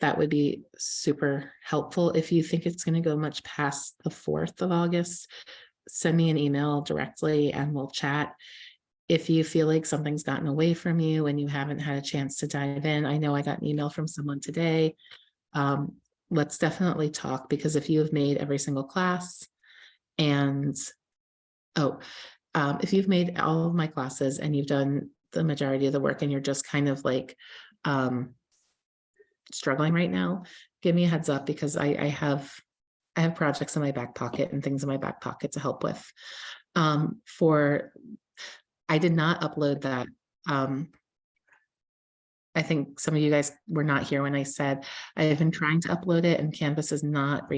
that would be super helpful. If you think it's going to go much past the 4th of August, send me an email directly and we'll chat. If you feel like something's gotten away from you and you haven't had a chance to dive in, I know I got an email from someone today. Let's definitely talk, because if you have made every single class and, if you've made all of my classes and you've done the majority of the work and you're just kind of like, struggling right now, give me a heads up, because I have projects in my back pocket and things in my back pocket to help with. I did not upload that. I think some of you guys were not here when I said I have been trying to upload it, and Canvas is not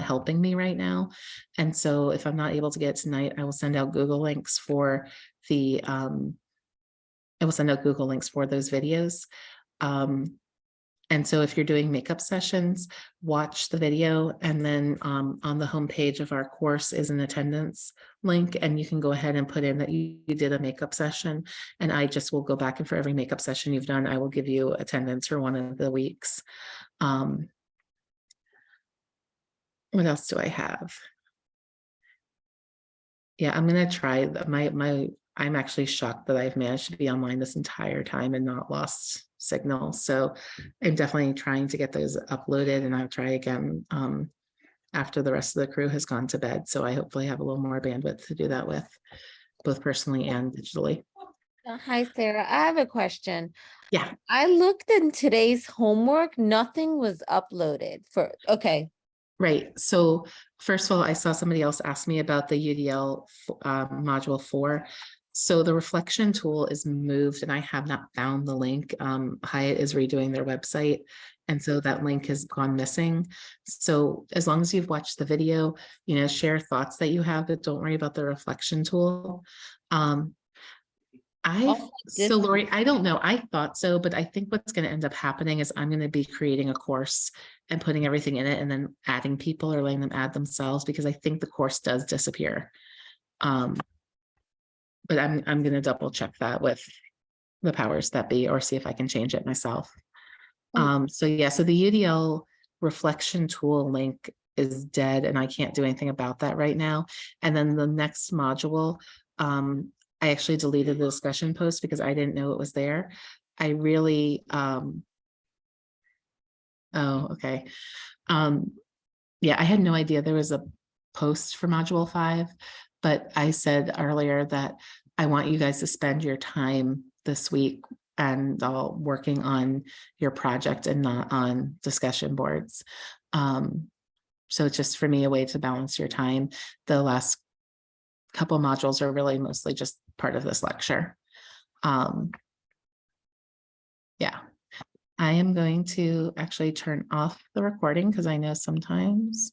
helping me right now. And so if I'm not able to get it tonight, I will send out Google links for those videos. And so if you're doing makeup sessions, watch the video, and then on the homepage of our course is an attendance link, and you can go ahead and put in that you did a makeup session, and I just will go back, and for every makeup session you've done, I will give you attendance for one of the weeks. What else do I have? Yeah, I'm gonna try I'm actually shocked that I've managed to be online this entire time and not lost signal. So I'm definitely trying to get those uploaded, and I'll try again after the rest of the crew has gone to bed. So I hopefully have a little more bandwidth to do that with, both personally and digitally. Hi, Sarah. I have a question. Yeah. I looked in today's homework, nothing was uploaded okay. Right. So first of all, I saw somebody else ask me about the UDL module 4. So the reflection tool is moved, and I have not found the link. Hyatt is redoing their website, and so that link has gone missing. So as long as you've watched the video, share thoughts that you have, but don't worry about the reflection tool. Oh, So Lori, I don't know. I thought so, but I think what's going to end up happening is I'm going to be creating a course and putting everything in it and then adding people or letting them add themselves because I think the course does disappear. But I'm going to double check that with the powers that be or see if I can change it myself. So yeah, so the UDL reflection tool link is dead and I can't do anything about that right now. And then the next module, I actually deleted the discussion post because I didn't know it was there. I really, oh, okay. Yeah, I had no idea there was a post for module 5, but I said earlier that I want you guys to spend your time this week and all working on your project and not on discussion boards. So it's just for me a way to balance your time. The last couple modules are really mostly just part of this lecture. Yeah, I am going to actually turn off the recording because I know sometimes